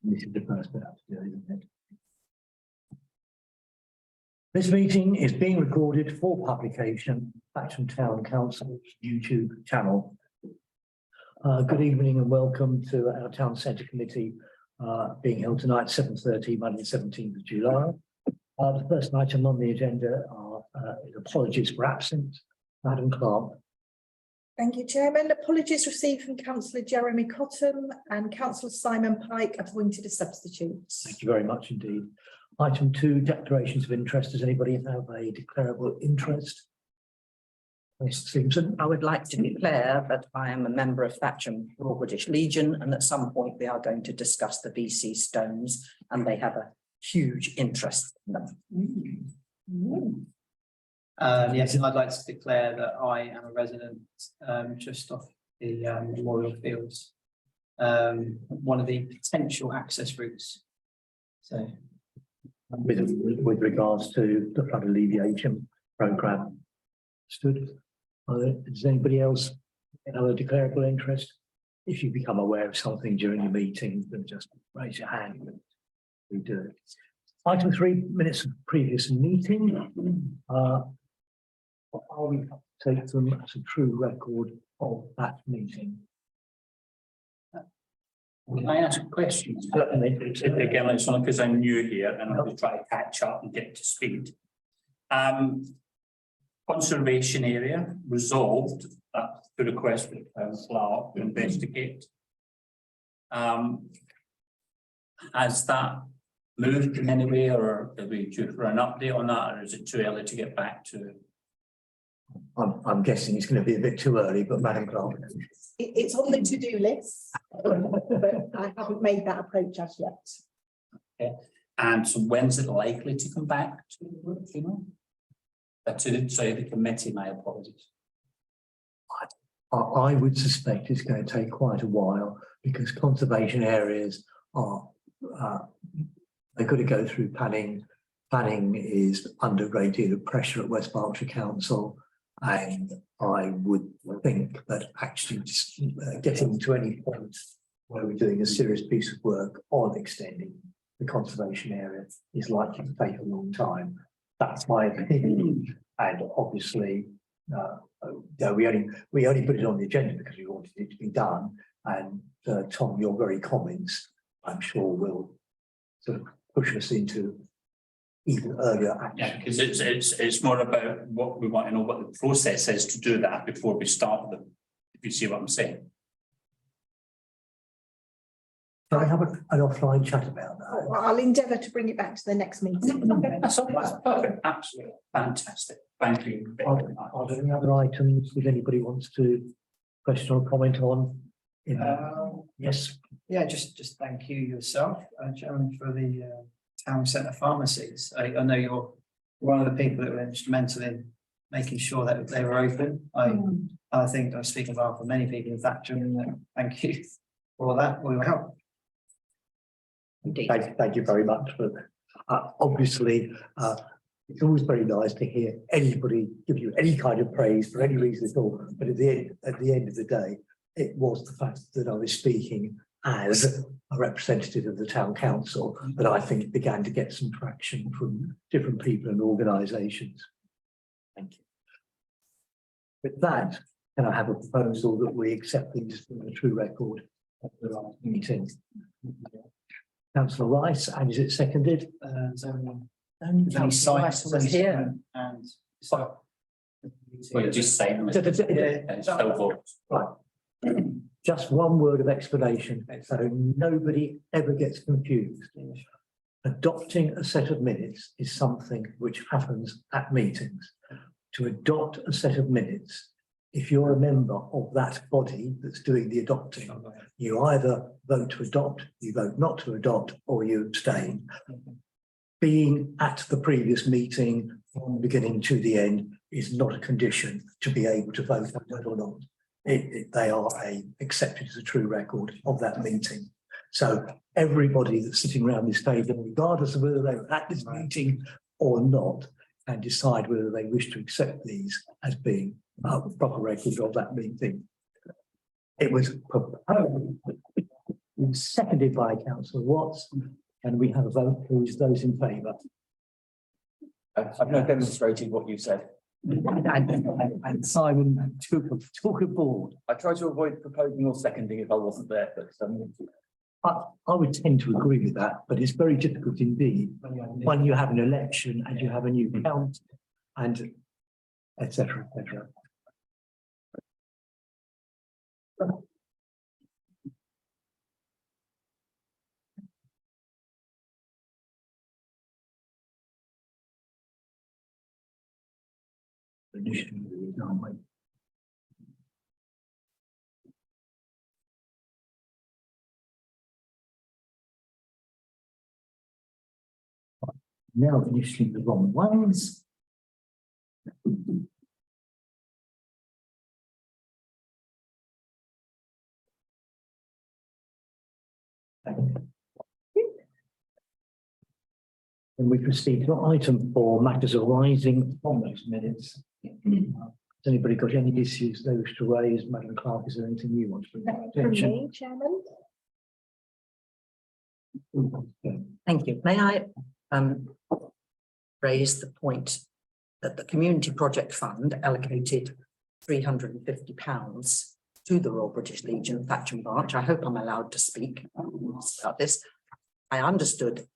This is the first bit I have to do, isn't it? This meeting is being recorded for publication, Thatcham Town Council's YouTube channel. Good evening and welcome to our Town Centre Committee being held tonight, 7:30, Monday, 17th of July. The first item on the agenda is apologies for absence. Madam Clerk. Thank you, Chairman. Apologies received from Councillor Jeremy Cottam and Councillor Simon Pike appointed as substitutes. Thank you very much indeed. Item 2, declarations of interest. Does anybody have a declarable interest? Mr. Simpson. I would like to declare that I am a member of Thatcham Royal British Legion, and at some point we are going to discuss the VC stones, and they have a huge interest in them. Yes, I'd like to declare that I am a resident just off the Memorial Fields, one of the potential access routes. So, with regards to the flood alleviation programme. Does anybody else have a declarable interest? If you become aware of something during the meeting, then just raise your hand. We do it. Item 3, minutes of previous meeting. Are we take them as a true record of that meeting? Can I ask a question? Certainly. Again, it's only because I'm new here and I'll try to catch up and get to speed. Conservation area resolved at the request of the council to investigate. Has that moved in any way, or are we due for an update on that, or is it too early to get back to? I'm guessing it's going to be a bit too early, but Madam Clerk. It's on the to-do list, but I haven't made that approach as yet. Okay, and so when's it likely to come back to, you know? To say the committee, my apologies. I would suspect it's going to take quite a while because conservation areas are they've got to go through planning. Planning is under a great deal of pressure at West Berkshire Council, and I would think that actually getting to any point where we're doing a serious piece of work on extending the conservation area is likely to take a long time. That's my opinion, and obviously, we only put it on the agenda because we wanted it to be done. And Tom, your very comments, I'm sure, will sort of push us into even earlier action. Yeah, because it's more about what we want to know, what the process is to do that before we start them. If you see what I'm saying. Can I have an offline chat about that? I'll endeavour to bring it back to the next meeting. That's perfect. Absolutely fantastic. Thank you. Are there any other items that anybody wants to question or comment on? Yes. yeah, just thank you yourself, Chairman, for the town centre pharmacies. I know you're one of the people that were instrumental in making sure that they were open. I think I speak on behalf of many people in Thatcham. Thank you for that. We will help. Thank you very much for obviously it's always very nice to hear anybody give you any kind of praise for any reason at all, but at the end of the day it was the fact that I was speaking as a representative of the town council that I think began to get some traction from different people and organisations. Thank you. With that, can I have a proposal that we accept these from the true record of the last meeting? Councillor Rice, and is it seconded? Here. And Well, just say them. Right. Just one word of explanation so nobody ever gets confused. Adopting a set of minutes is something which happens at meetings. To adopt a set of minutes, if you're a member of that body that's doing the adopting, you either vote to adopt, you vote not to adopt, or you abstain. Being at the previous meeting from the beginning to the end is not a condition to be able to vote on it or not. They are accepted as a true record of that meeting. So everybody that's sitting around this table, regardless of whether they were at this meeting or not, can decide whether they wish to accept these as being proper record of that meeting. It was proposed It's seconded by councillor Watts, and we have a vote. Who's those in favour? I've now demonstrated what you said. And Simon took a board. I tried to avoid proposing or seconding if I wasn't there, but I would tend to agree with that, but it's very difficult indeed when you have an election and you have a new count and et cetera, et cetera. Initially, aren't we? Now initially the wrong ones. And we proceed to item 4, matters arising from those minutes. Has anybody got any issues they wish to raise? Madam Clerk, is there anything you want to bring to our From attention? me, Chairman. Thank you. May I raise the point that the Community Project Fund allocated £350 to the Royal British Legion Thatcham branch. I hope I'm allowed to speak about this. I understood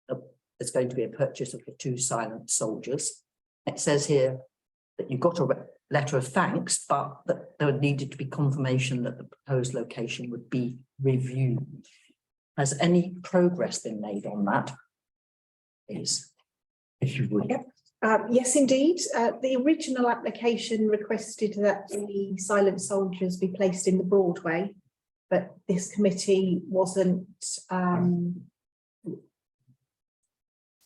that there's going to be a purchase of the 2 silent soldiers. It says here that you got a letter of thanks, but that there needed to be confirmation that the proposed location would be reviewed. Has any progress been made on that? Please. If you would. Yes, indeed. The original application requested that the silent soldiers be placed in the Broadway, but this committee wasn't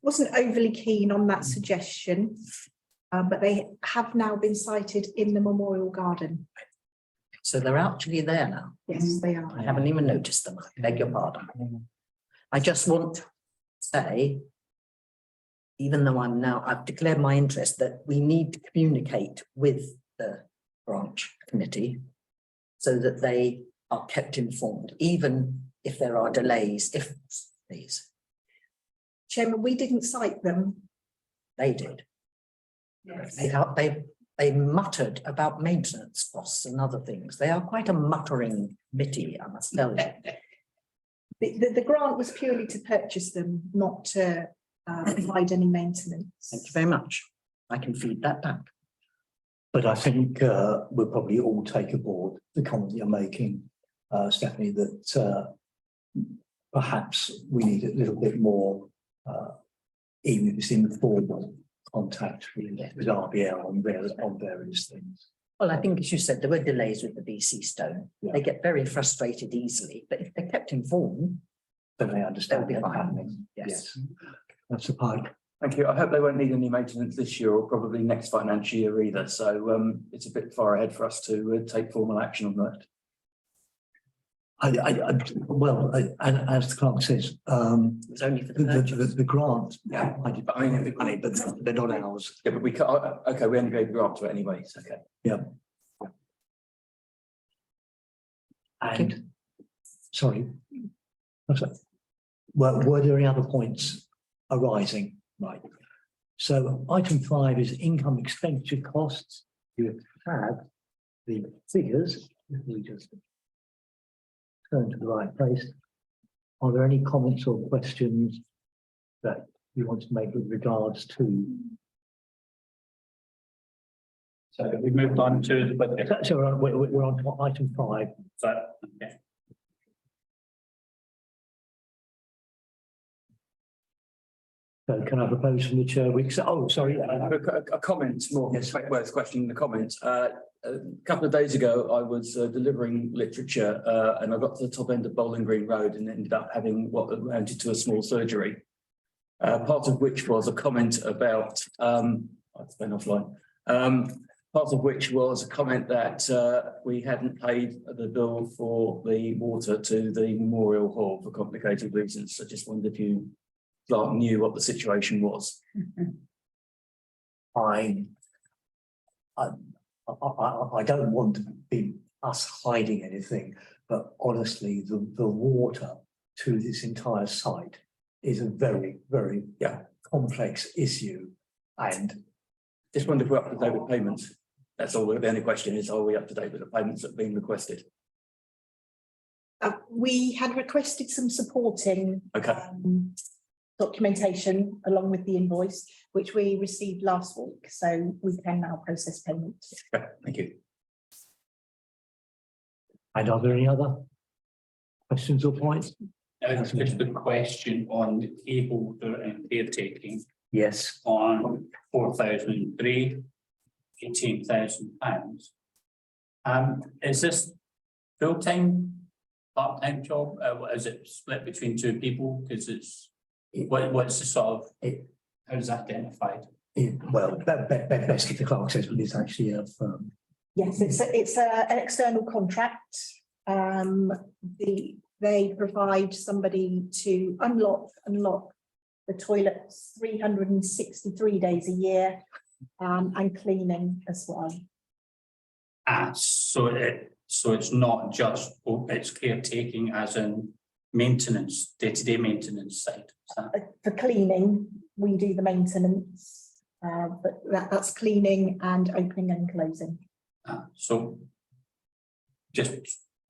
overly keen on that suggestion. But they have now been sited in the Memorial Garden. So they're actually there now. Yes, they are. I haven't even noticed them. I beg your pardon. I just want to say, even though I've declared my interest, that we need to communicate with the branch committee so that they are kept informed, even if there are delays, please. Chairman, we didn't cite them. They did. Yes. They muttered about maintenance costs and other things. They are quite a muttering committee, I must tell you. The grant was purely to purchase them, not to provide any maintenance. Thank you very much. I can feed that back. But I think we'll probably all take aboard the comment you're making, Stephanie, that perhaps we need a little bit more, even if it's informal contact with RBL on various things. Well, I think, as you said, there were delays with the BC Stone. Yeah. They get very frustrated easily, but if they're kept informed, Then they understand they'll be what's fine. happening. Yes. That's the part. thank you. I hope they won't need any maintenance this year or probably next financial year either. So it's a bit far ahead for us to take formal action on that. And as the clerk says, It was only for the purchase. the grant. Yeah. I mean, the money, but they're not ours. Yeah, but we can't, okay, we only gave the grant to it anyway, so okay. And, sorry. I'm sorry. Were there any other points arising? Right. So item 5 is income expenditure costs. You have the figures, if we just turn to the right place. Are there any comments or questions that you want to make with regards to? So we moved on to the budget. So we're on to item 5. So, yeah. So can I propose from the chair? Sorry. A comment, more worth questioning the comments. A couple of days ago, I was delivering literature and I got to the top end of Bowling Green Road and ended up having what amounted to a small surgery. Part of which was a comment about, I've been offline. Part of which was a comment that we hadn't paid the bill for the water to the Memorial Hall for complicated reasons. I just wondered if you knew what the situation was. I don't want to be us hiding anything, but honestly, the water to this entire site is a very, very complex issue. And Just wonder if we're up to date with payments. That's all. The only question is, are we up to date with the payments that have been requested? We had requested some supporting Okay. documentation along with the invoice, which we received last week, so we can now process payment. Okay, thank you. are there any other questions or points? Just a question on the key holder and caretaking Yes. on 4,003, £18,000. Is this full-time, part-time job? Is it split between two people? Because it's, what's the sort of, how is that identified? Well, best if the clerk says, but it's actually a firm. Yes, it's an external contract. They provide somebody to unlock the toilets 363 days a year, and cleaning as well. So it's not just, it's caretaking as in maintenance, day-to-day maintenance side. Is that? For cleaning, we do the maintenance, but that's cleaning and opening and closing. So just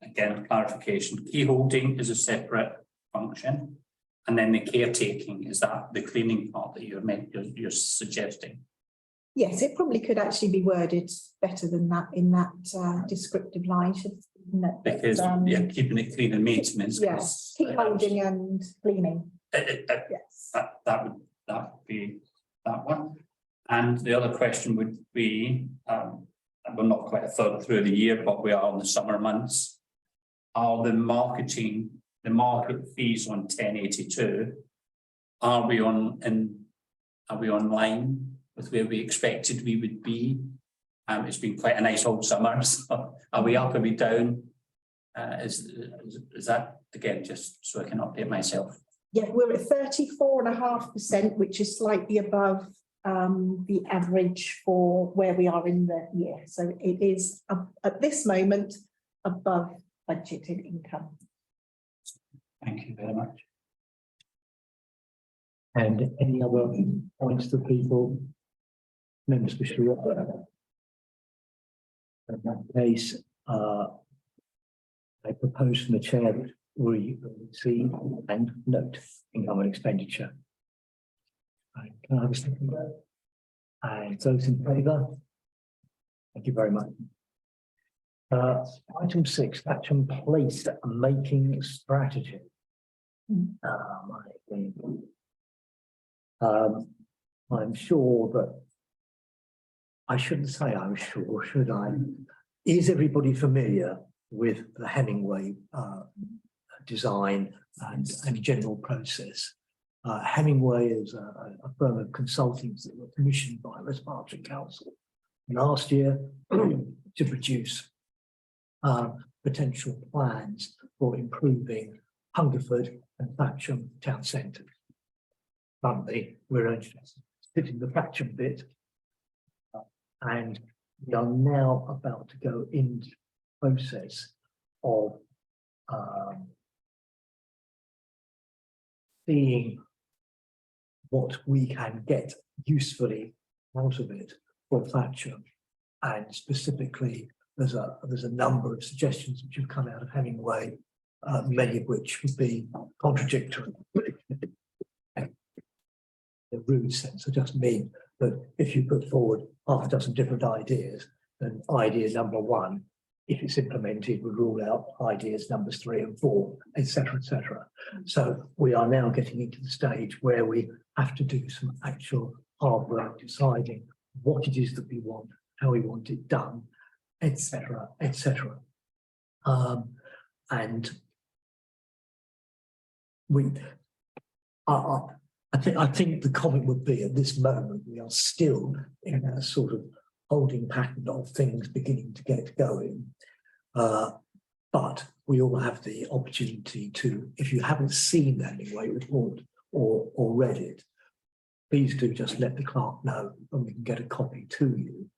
again, clarification, key holding is a separate function. And then the caretaking, is that the cleaning part that you're suggesting? Yes, it probably could actually be worded better than that in that descriptive line, shouldn't it? Because keeping it clean and maintenance. Yes, key holding and cleaning. Yes. That would be that one. And the other question would be, we're not quite a third through the year, but we are in the summer months. Are the market fees on 1082, are we online with where we expected we would be? It's been quite a nice old summer. So are we up, are we down? Is that, again, just so I can update myself? Yeah, we're at 34.5%, which is slightly above the average for where we are in the year. So it is at this moment above budgeted income. Thank you very much. And any other points that people, members wish to offer? In that case, I propose from the chair that we see and note income and expenditure. Can I have a second? And those in favour? Thank you very much. Item 6, Thatcham Place making strategy. I'm sure that I shouldn't say I'm sure, should I? Is everybody familiar with the Hemingway design and general process? Hemingway is a firm of consultants that were commissioned by Westminster Council last year to produce potential plans for improving Hungerford and Thatcham town centres. Currently, we're only sitting the Thatcham bit, and we are now about to go into the process of seeing what we can get usefully out of it for Thatcham, and specifically there's a number of suggestions which have come out of Hemingway, many of which would be contradictory. The rude sense, I just mean that if you put forward half a dozen different ideas, then idea number 1, if it's implemented, would rule out ideas numbers 3 and 4, etc., etc. So we are now getting into the stage where we have to do some actual hard work deciding what it is that we want, how we want it done, etc., etc. And I think the comment would be at this moment we are still in a sort of holding pattern of things beginning to get going. But we all have the opportunity to, if you haven't seen the Hemingway report or read it, please do just let the clerk know and we can get a copy to you.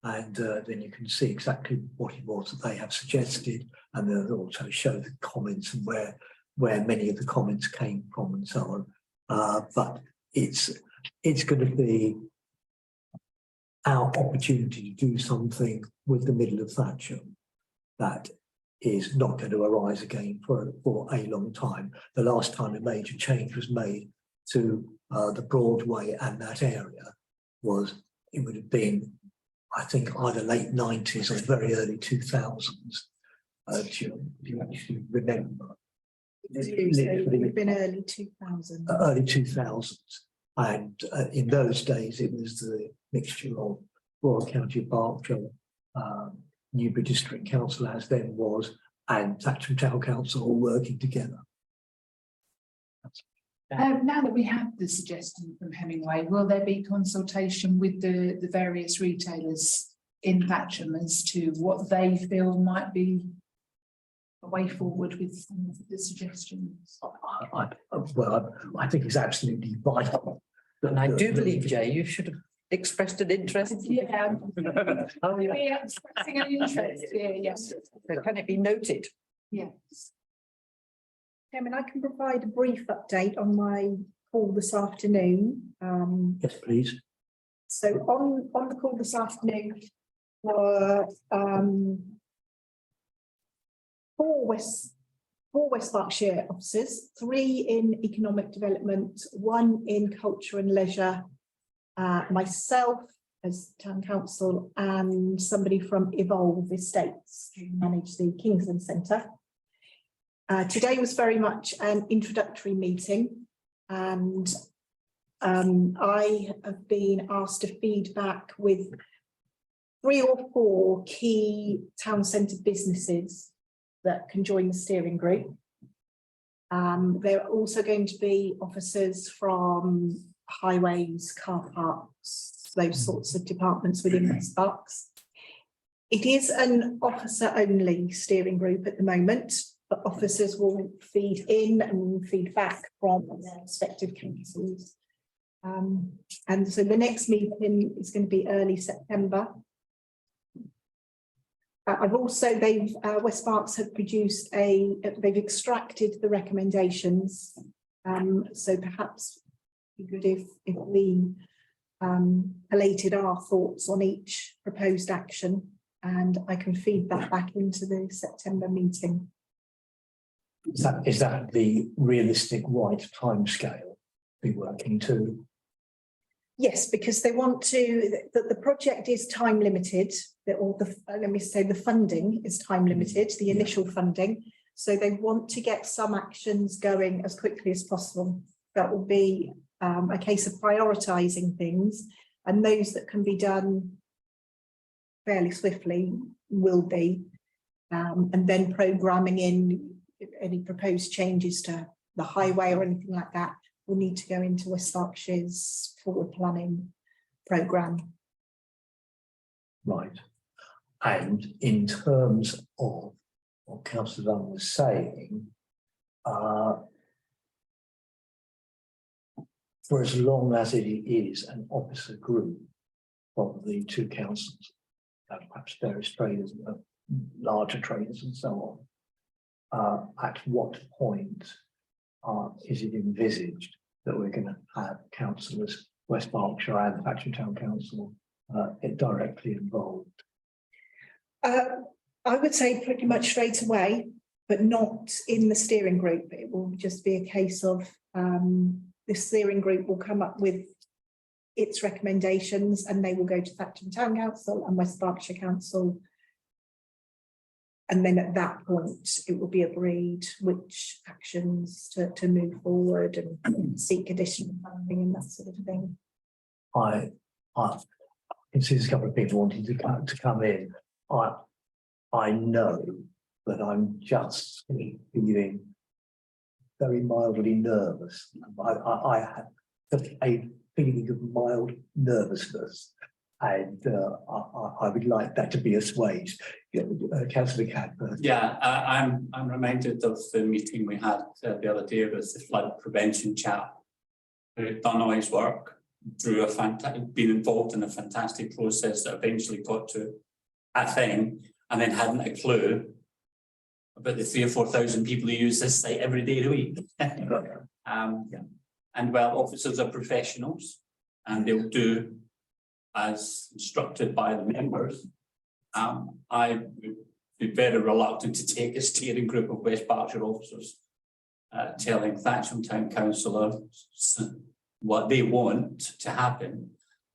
And then you can see exactly what it was that they have suggested, and they'll also show the comments and where many of the comments came from and so on. But it's going to be our opportunity to do something with the middle of Thatcham that is not going to arise again for a long time. The last time a major change was made to the Broadway and that area it would have been, I think, either late 90s or very early 2000s. Do you actually remember? It would have been early 2000s. Early 2000s. And in those days, it was the mixture of Royal County of Berkshire, Newbury District Council as then was, and Thatcham Town Council all working together. Now that we have the suggestion from Hemingway, will there be consultation with the various retailers in Thatcham as to what they feel might be a way forward with some of the suggestions? I think it's absolutely vital. And I do believe, Jay, you should have expressed an interest. Yeah. Oh, yeah. We are expressing an interest here, yes. So can it be noted? Yes. Chairman, I can provide a brief update on my call this afternoon. Yes, please. So on the call this afternoon were four West Berkshire officers, 3 in economic development, 1 in culture and leisure, myself as town council, and somebody from Evolve Estates who manage the Kingsland Centre. Today was very much an introductory meeting, and I have been asked to feed back with 3 or 4 key town centre businesses that can join the steering group. There are also going to be officers from highways, car parks, those sorts of departments within West Berks. It is an officer-only steering group at the moment, but officers will feed in and feed back from their respective councils. And so the next meeting is going to be early September. West Berks have produced they've extracted the recommendations. So perhaps it'd be good if we collated our thoughts on each proposed action, and I can feed that back into the September meeting. Is that the realistic right timescale to be working to? Yes, because they want the project is time limited, let me say the funding is time limited, the initial funding. So they want to get some actions going as quickly as possible. That will be a case of prioritising things, and those that can be done fairly swiftly will be, and then programming in any proposed changes to the highway or anything like that will need to go into West Berkshire's forward planning programme. Right. And in terms of what Councillor Dunn was saying, for as long as it is an officer group from the 2 councils, and perhaps various traders, larger traders and so on, at what point is it envisaged that we're going to have councillors, West Berkshire and Thatcham Town Council, directly involved? I would say pretty much straight away, but not in the steering group. It will just be a case of the steering group will come up with its recommendations, and they will go to Thatcham Town Council and West Berkshire Council. And then at that point, it will be agreed which actions to move forward and seek additional funding and that sort of thing. I can see there's a couple of people wanting to come in. I know that I'm just feeling very mildly nervous. I have just a feeling of mild nervousness, and I would like that to be assuaged. Councillor Cadbury. Yeah, I'm reminded of the meeting we had the other day with the flood prevention chap who'd done all his work drew been involved in a fantastic process that eventually got to a thing, and then hadn't a clue about the 3,000 or 4,000 people who use this site every day of the week. And well, officers are professionals, and they'll do as instructed by the members. I would be very reluctant to take a steering group of West Berkshire officers telling Thatcham Town Councillor what they want to happen.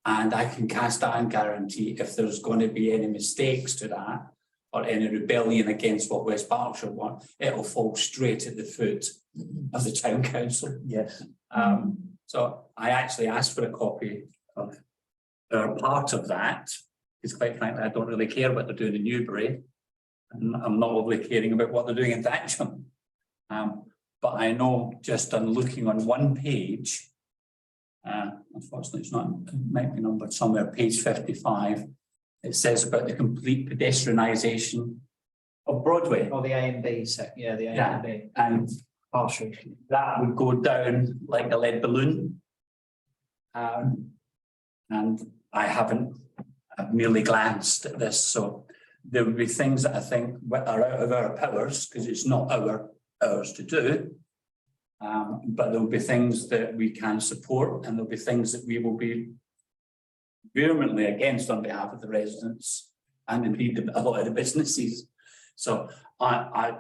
And I can cast iron guarantee if there's going to be any mistakes to that or any rebellion against what West Berkshire want, it'll fall straight at the foot of the town council. Yes. So I actually asked for a copy of part of that, because quite frankly, I don't really care what they're doing in Newbury. And I'm not overly caring about what they're doing in Thatcham. But I know just on looking on one page, unfortunately it's not, it might be numbered somewhere, page 55, it says about the complete pedestrianisation of Broadway. Oh, the A and B set, yeah, the A and B. And Partial. that would go down like a lead balloon. And I haven't, I've merely glanced at this, so there would be things that I think are out of our powers, because it's not ours to do. But there will be things that we can support, and there'll be things that we will be vehemently against on behalf of the residents and indeed a lot of the businesses. So I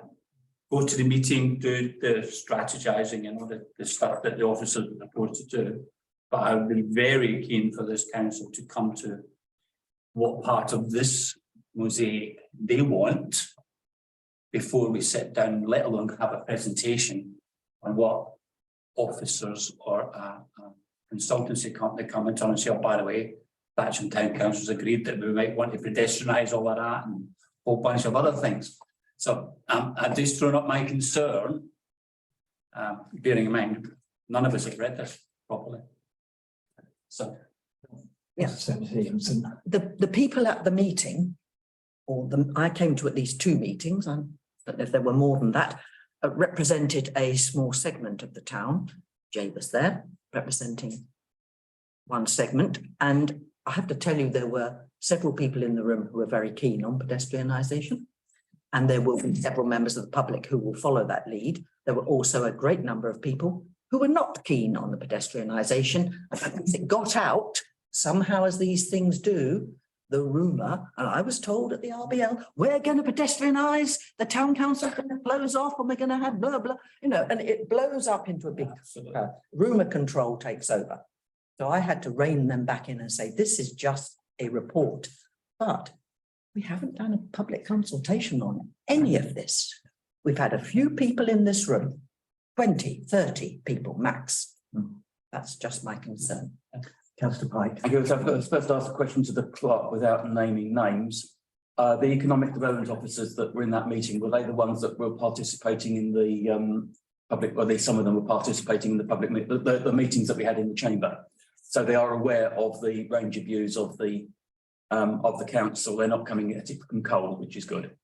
go to the meeting, do the strategizing and all the stuff that the officers are supposed to do. But I would be very keen for this council to come to what part of this mosaic they want before we sit down, let alone have a presentation on what officers or a consultancy company come and turn and say, oh, by the way, Thatcham Town Council's agreed that we might want to pedestrianise all of that and a whole bunch of other things. So I've just thrown up my concern, bearing in mind, none of us have read this properly. So. Yes, Senator Evenson. The people at the meeting, I came to at least 2 meetings, I don't know if there were more than that, represented a small segment of the town. Jay was there representing one segment, and I have to tell you there were several people in the room who were very keen on pedestrianisation, and there will be several members of the public who will follow that lead. There were also a great number of people who were not keen on the pedestrianisation. It got out somehow, as these things do, the rumour, and I was told at the RBL, we're going to pedestrianise, the town council going to close off, and we're going to have blah, blah, you know, and it blows up into a big rumour control takes over. So I had to rein them back in and say, this is just a report, but we haven't done a public consultation on any of this. We've had a few people in this room, 20, 30 people max. That's just my concern. Councillor Pike. I was supposed to ask a question to the clerk without naming names. The economic development officers that were in that meeting, were they the ones that were participating in the public, or some of them were participating in the public, the meetings that we had in the chamber? So they are aware of the range of views of the council. They're not coming at it from cold, which is good.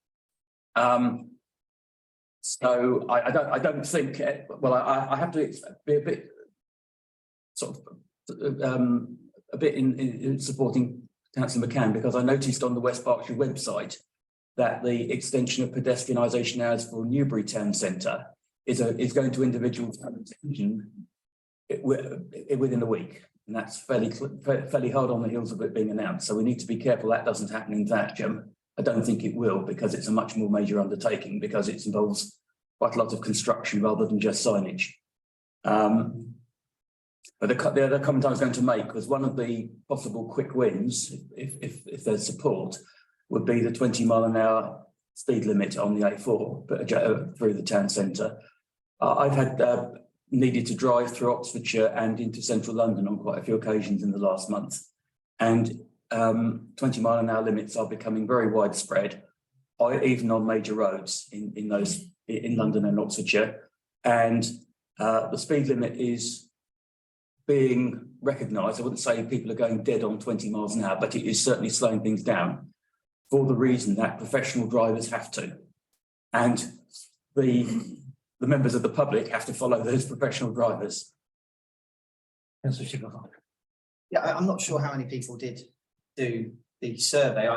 So I don't think, well, I have to be a bit sort of a bit in supporting Councillor McCann, because I noticed on the West Berkshire website that the extension of pedestrianisation hours for Newbury Town Centre is going to individuals within a week, and that's fairly hard on the heels of it being announced. So we need to be careful that doesn't happen in Thatcham. I don't think it will, because it's a much more major undertaking, because it involves quite a lot of construction rather than just signage. But the other comment I was going to make was one of the possible quick wins, if there's support, would be the 20-mile-an-hour speed limit on the A4 but through the town centre. I've had needed to drive through Oxfordshire and into central London on quite a few occasions in the last month, and 20-mile-an-hour limits are becoming very widespread, even on major roads in London and Oxfordshire, and the speed limit is being recognised. I wouldn't say people are going dead on 20 miles an hour, but it is certainly slowing things down for the reason that professional drivers have to, and the members of the public have to follow those professional drivers. Yeah, I'm not sure how many people did do the survey.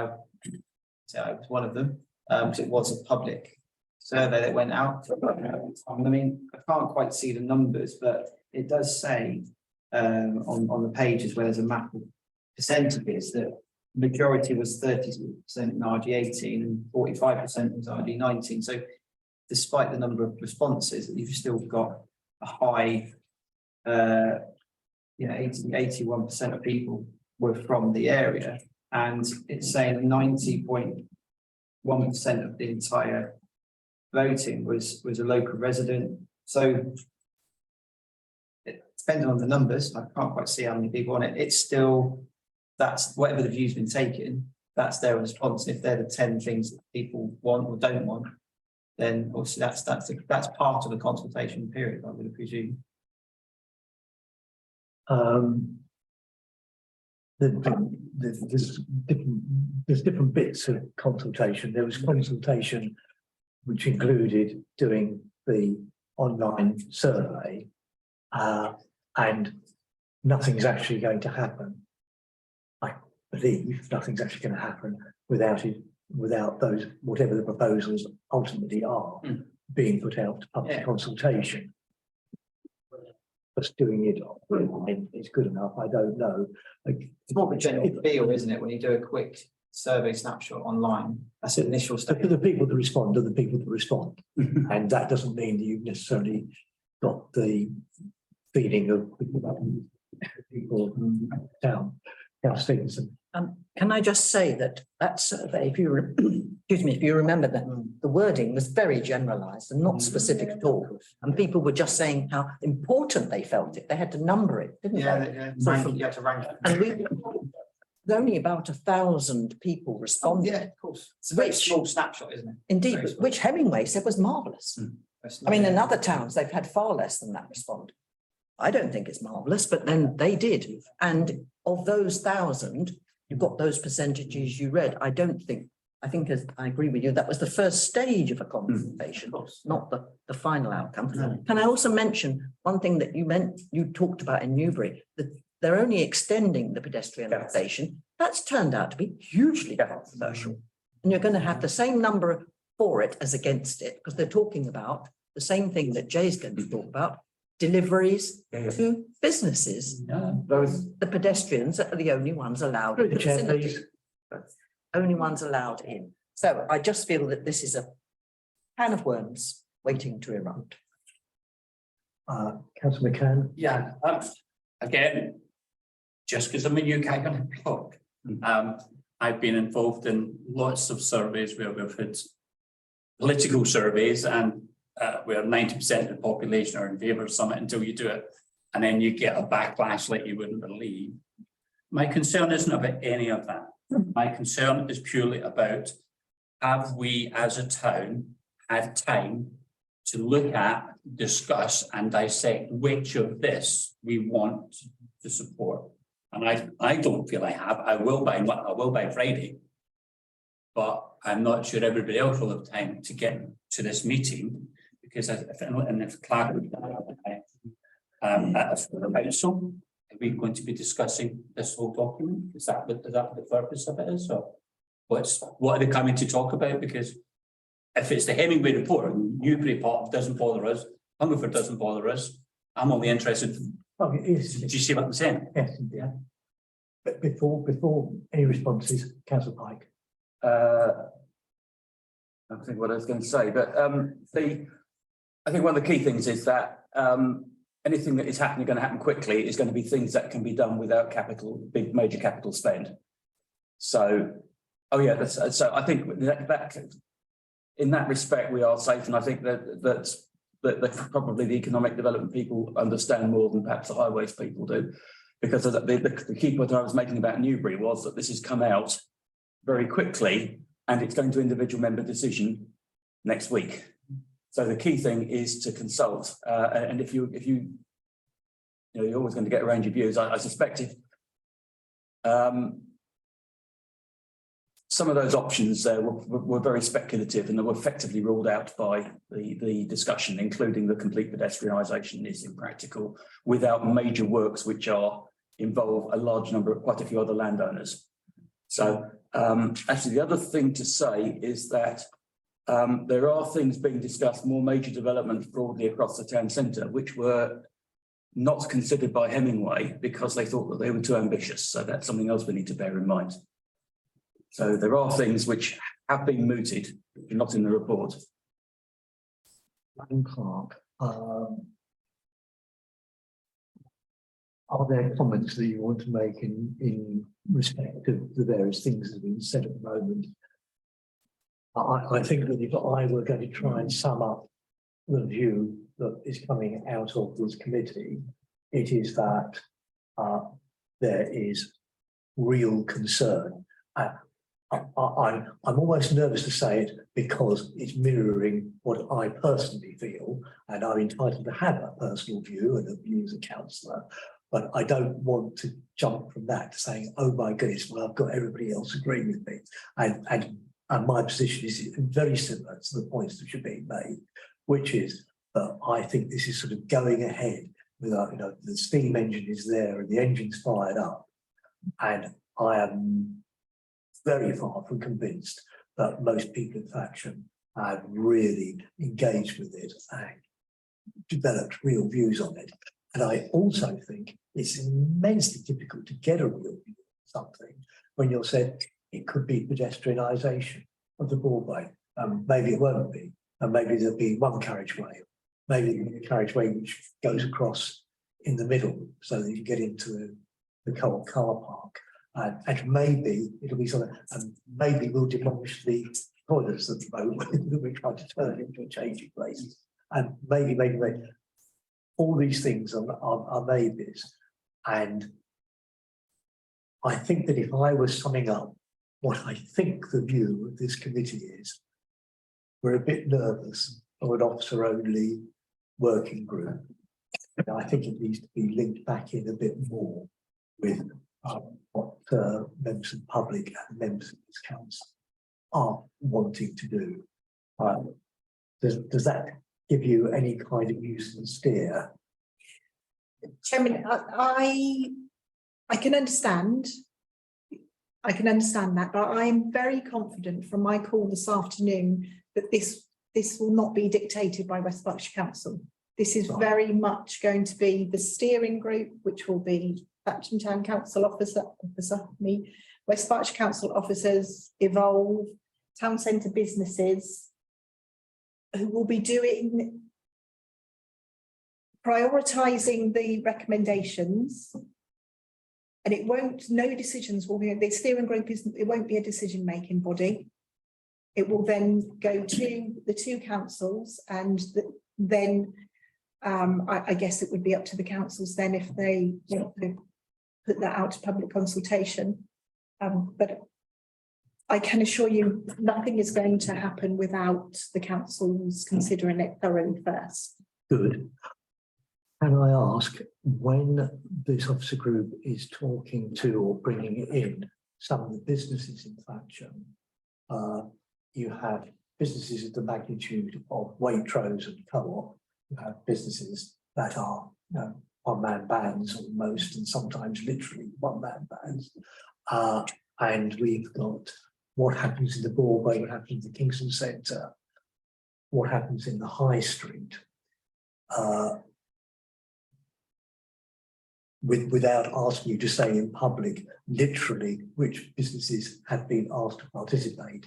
So I was one of them, because it was a public survey that went out. I mean, I can't quite see the numbers, but it does say on the pages where there's a map of percentages that majority was 30% in RG18 and 45% was RG19. So despite the number of responses, you've still got a high, 81% of people were from the area, and it's saying 90.1% of the entire voting was a local resident. So depending on the numbers, I can't quite see how many people on it. It's still, that's whatever the view's been taken, that's their response. If they're the 10 things that people want or don't want, then obviously that's part of the consultation period, I would presume. There's different bits of consultation. There was consultation which included doing the online survey, and nothing's actually going to happen. I believe nothing's actually going to happen without those, whatever the proposals ultimately are, being put out to public consultation. Just doing it online is good enough. I don't know. It's more of a general feel, isn't it? When you do a quick survey snapshot online, that's the initial step. The people that respond are the people that respond. And that doesn't mean that you've necessarily got the feeling of people down Stevenson. Can I just say that survey, if you remember that the wording was very generalised and not specific at all, and people were just saying how important they felt it. They had to number it, didn't they? You have to rank it. And only about 1,000 people responded. Yeah, of course. It's a very small snapshot, isn't it? Indeed, which Hemingway said was marvellous. I mean, in other towns, they've had far less than that respond. I don't think it's marvellous, but then they did. And of those 1,000, you've got those percentages you read. I think as I agree with you, that was the first stage of a consultation, not the final outcome. Can I also mention one thing that you talked about in Newbury, that they're only extending the pedestrianisation. That's turned out to be hugely controversial. And you're going to have the same number for it as against it, because they're talking about the same thing that Jay's going to talk about, deliveries to businesses. The pedestrians are the only ones allowed in the vicinity. Only ones allowed in. So I just feel that this is a can of worms waiting to erupt. Councillor McCann. Yeah, again, just because I'm a new guy on the block, I've been involved in lots of surveys where we've had political surveys and where 90% of the population are in favour of something until you do it, and then you get a backlash like you wouldn't believe. My concern isn't about any of that. My concern is purely about, have we as a town had time to look at, discuss and dissect which of this we want to support? And I don't feel I have. I will by Friday, but I'm not sure everybody else will have time to get to this meeting, because if Clark council, are we going to be discussing this whole document? Is that what the purpose of it is? Or what are they coming to talk about? Because if it's the Hemingway report, Newbury part doesn't bother us, Hungerford doesn't bother us, I'm only interested. Oh, it is. Do you see what I'm saying? Yes, yeah. But before any responses, Councillor Pike. I think what I was going to say, but I think one of the key things is that anything that is going to happen quickly is going to be things that can be done without big major capital spend. So, so I think that in that respect we are safe, and I think that probably the economic development people understand more than perhaps the highways people do, because the key point I was making about Newbury was that this has come out very quickly, and it's going to individual member decision next week. So the key thing is to consult, and if you're always going to get a range of views. I suspect if some of those options there were very speculative, and they were effectively ruled out by the discussion, including the complete pedestrianisation is impractical without major works which are involve a large number of quite a few other landowners. So actually, the other thing to say is that there are things being discussed, more major developments broadly across the town centre, which were not considered by Hemingway because they thought that they were too ambitious. So that's something else we need to bear in mind. So there are things which have been mooted, not in the report. Madam Clerk, are there comments that you want to make in respect of the various things that have been said at the moment? I think that if I were going to try and sum up the view that is coming out of this committee, it is that there is real concern. I'm almost nervous to say it because it's mirroring what I personally feel, and I'm entitled to have a personal view and a view as a councillor. But I don't want to jump from that to saying, oh my goodness, well, I've got everybody else agreeing with me. And my position is very similar to the points that are being made, which is that I think this is sort of going ahead without, you know, the steam engine is there and the engine's fired up. And I am very far from convinced that most people in Thatcham have really engaged with it and developed real views on it. And I also think it's immensely difficult to get a real view on something when you're said it could be pedestrianisation of the Broadway. Maybe it won't be, and maybe there'll be one carriageway, maybe a carriageway which goes across in the middle so that you get into the car park. And maybe it'll be something, and maybe we'll demolish the toilets at the moment that we're trying to turn into a changing place. And maybe all these things are maybes. And I think that if I was summing up what I think the view of this committee is, we're a bit nervous of an officer-only working group. And I think it needs to be linked back in a bit more with what members of the public and members of this council are wanting to do. Does that give you any kind of use and steer? Chairman, I can understand. I can understand that, but I'm very confident from my call this afternoon that this will not be dictated by West Berkshire Council. This is very much going to be the steering group, which will be Thatcham Town Council officer, West Berkshire Council officers, Evolve, town centre businesses, who will be doing prioritising the recommendations. And it won't, no decisions will be, the steering group it won't be a decision-making body. It will then go to the two councils and then I guess it would be up to the councils then if they want to put that out to public consultation. But I can assure you nothing is going to happen without the councils considering it thoroughly first. Good. Can I ask, when this officer group is talking to or bringing in some of the businesses in Thatcham, you have businesses of the magnitude of Waitrose and Co-op, you have businesses that are, you know, one-man bands almost, and sometimes literally one-man bands. And we've got what happens in the Broadway, what happens in the Kingsland Centre, what happens in the High Street. Without asking you to say in public, literally, which businesses have been asked to participate,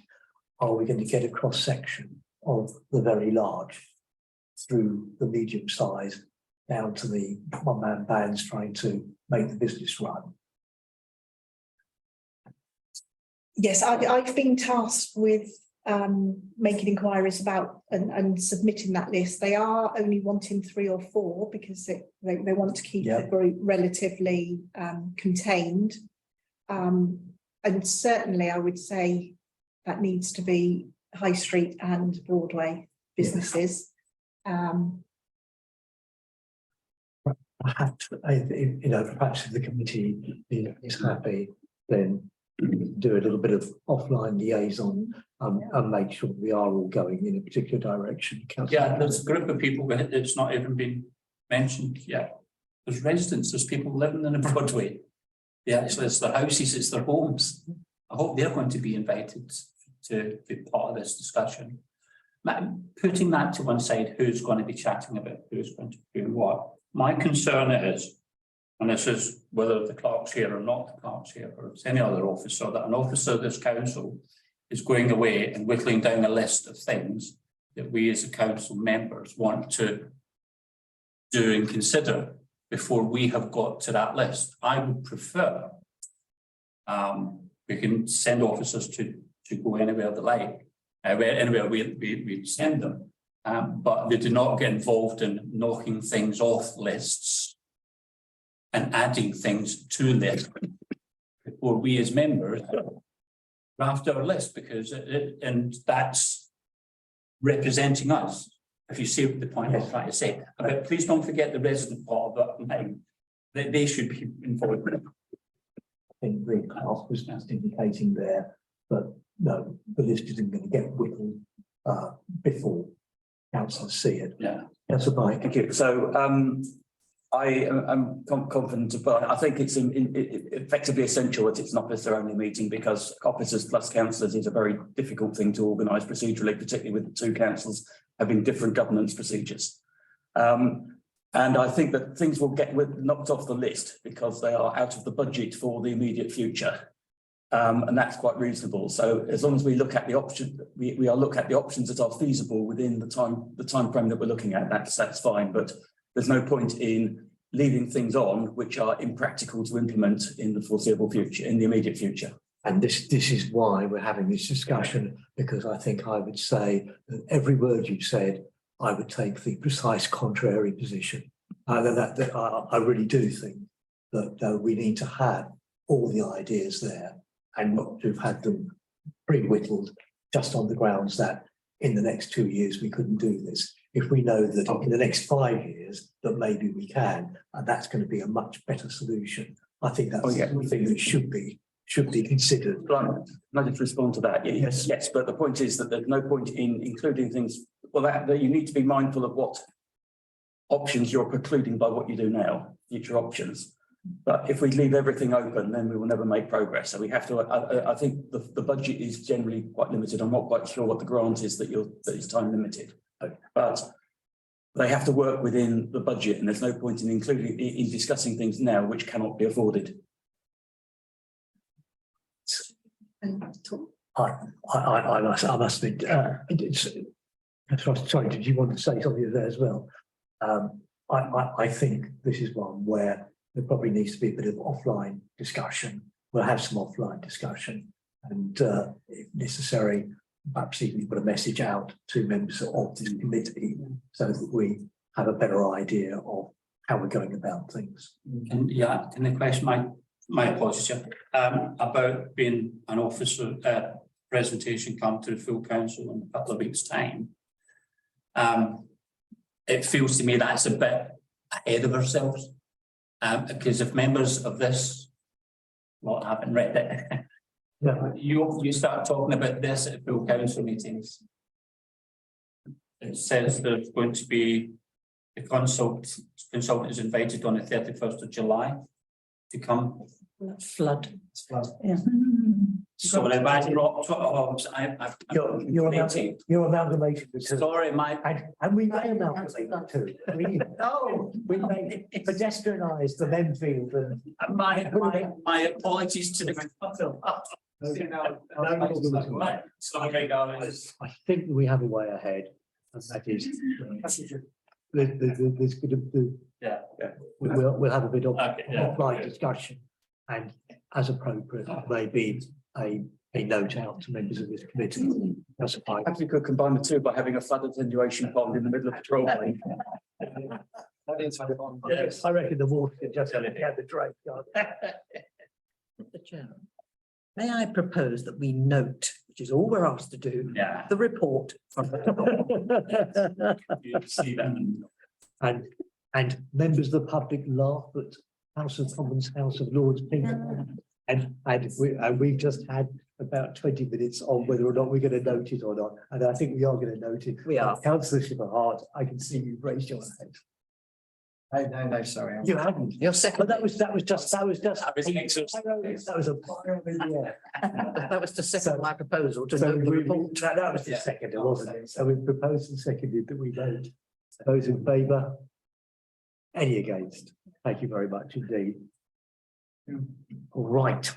are we going to get a cross-section of the very large through the medium size down to the one-man bands trying to make the business run? Yes, I've been tasked with making inquiries about and submitting that list. They are only wanting 3 or 4 because they want to keep the group relatively contained. And certainly I would say that needs to be High Street and Broadway businesses. Perhaps, you know, perhaps if the committee is happy, then do a little bit of offline liaison and make sure we are all going in a particular direction. Yeah, there's a group of people that it's not even been mentioned yet. There's residents, there's people living in the Broadway. actually, it's their houses, it's their homes. I hope they're going to be invited to be part of this discussion. Putting that to one side, who's going to be chatting about who's going to do what? My concern is, and this is whether the clerk's here or not the clerk's here, or it's any other officer, that an officer of this council is going away and whittling down a list of things that we as a council members want to do and consider before we have got to that list. I would prefer we can send officers to go anywhere they like, anywhere we send them, but they do not get involved in knocking things off lists and adding things to lists before we as members draft our list, because and that's representing us. If you see the point I'm trying to say, but please don't forget the resident part of that. They should be involved. I think the clerk was just indicating there, but no, the list isn't going to get whittled before councillors see it. Yeah. That's a bike. Thank you. So I am confident, but I think it's effectively essential that it's not just their only meeting, because officers plus councillors is a very difficult thing to organise procedurally, particularly with the two councils having different governance procedures. And I think that things will get knocked off the list because they are out of the budget for the immediate future. And that's quite reasonable. So as long as we look at the option, we are look at the options that are feasible within the time frame that we're looking at, that's fine. But there's no point in leaving things on which are impractical to implement in the foreseeable future, in the immediate future. And this is why we're having this discussion, because I think I would say that every word you said, I would take the precise contrary position. I really do think that we need to have all the ideas there and not to have had them pre-whittled just on the grounds that in the next 2 years we couldn't do this. If we know that in the next 5 years that maybe we can, and that's going to be a much better solution. I think that's something that should be considered. Can I just respond to that? Yes, but the point is that there's no point in including things, well, that you need to be mindful of what options you're precluding by what you do now, future options. But if we leave everything open, then we will never make progress. So we have to, I think the budget is generally quite limited. I'm not quite sure what the grant is that is time limited, but they have to work within the budget, and there's no point in discussing things now which cannot be afforded. I must admit, sorry, did you want to say something there as well? I think this is one where there probably needs to be a bit of offline discussion. We'll have some offline discussion, and if necessary, perhaps even put a message out to members of this committee so that we have a better idea of how we're going about things. And the question, my apologies, about being an officer presentation come to the full council in a couple of weeks' time. It feels to me that's a bit ahead of ourselves, because if members of this lot haven't read it, you start talking about this at full council meetings. It says there's going to be the consultant is invited on the 31st of July to come. Flood. Yeah. So when I Your amalgamation. Sorry, and we may amalgamate too. We may pedestrianise the Menfield and my apologies to the. Sorry, guys. I think we have a way ahead, and that is there's going to we'll have a bit of offline discussion, and as appropriate, maybe a note out to members of this committee. Perhaps we could combine the two by having a flood attenuation pond in the middle of the troll lane. Yes, I reckon the water can just have the drain. Mr. Chairman, may I propose that we note, which is all we're asked to do, the report from the You see them. And members of the public laugh at House of Commons, House of Lords, and we've just had about 20 minutes on whether or not we're going to note it or not, and I think we are going to note it. We are. Councillor Shipperhart, I can see you raise your hand. No, sorry. You hadn't. Your second, But that was just. That was excellent. That was a fire in the air. that was to second my proposal to So note the we, report. that was the second, wasn't it? So we proposed and seconded that we vote. Those in favour? Any against? Thank you very much indeed. All right.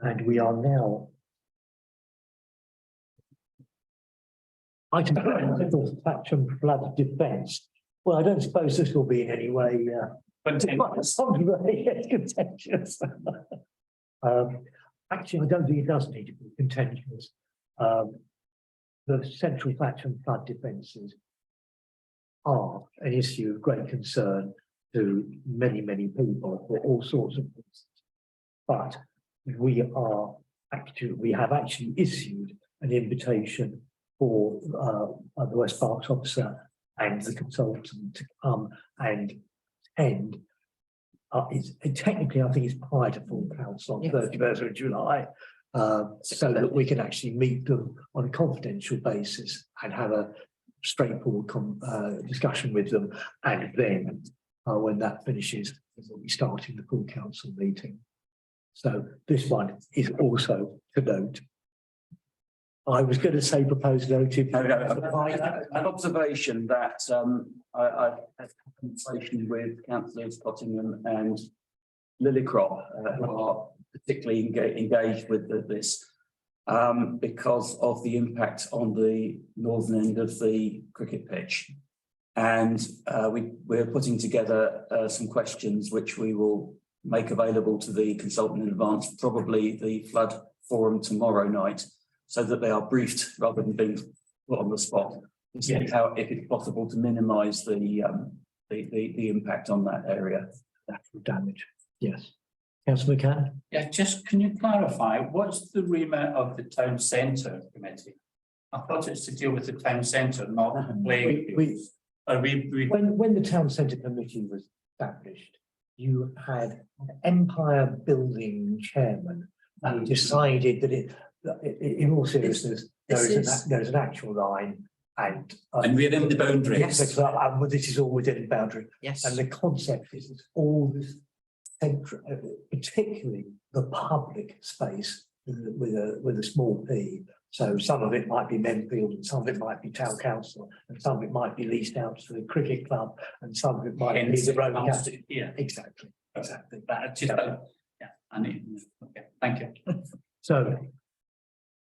And we are now. Item Thatcham flood defence. Well, I don't suppose this will be in any way contentious. Actually, I don't think it does need to be contentious. The central Thatcham flood defences are an issue of great concern to many people for all sorts of reasons. But we have actually issued an invitation for the West Berks officer and the consultant to come and attend. Technically, I think it's prior to full council on 31st of July, so that we can actually meet them on a confidential basis and have a straightforward discussion with them. And then when that finishes, we'll be starting the full council meeting. So this one is also to note. I was going to say proposed noted. An observation that I've had a conversation with councillors Cottingham and Lillycrop, who are particularly engaged with this because of the impact on the northern end of the cricket pitch. And we're putting together some questions which we will make available to the consultant in advance, probably the flood forum tomorrow night, so that they are briefed rather than being put on the spot. To see how, if it's possible, to minimise the impact on that area. Natural damage. Yes. Councillor McCann? Yeah, just can you clarify, what's the remit of the town centre committee? I thought it's to deal with the town centre, not the playing fields. When the town centre committee was established, you had an empire building chairman who decided that in all seriousness, there's an actual line and we're in the boundaries. Yes, this is all within the boundary. Yes. And the concept is it's all this central, particularly the public space with a small p. So some of it might be Menfield and some of it might be town council and some of it might be leased out to the cricket club and some of it might be the road council. Yeah, Exactly. that just, yeah, I need, okay, thank you. So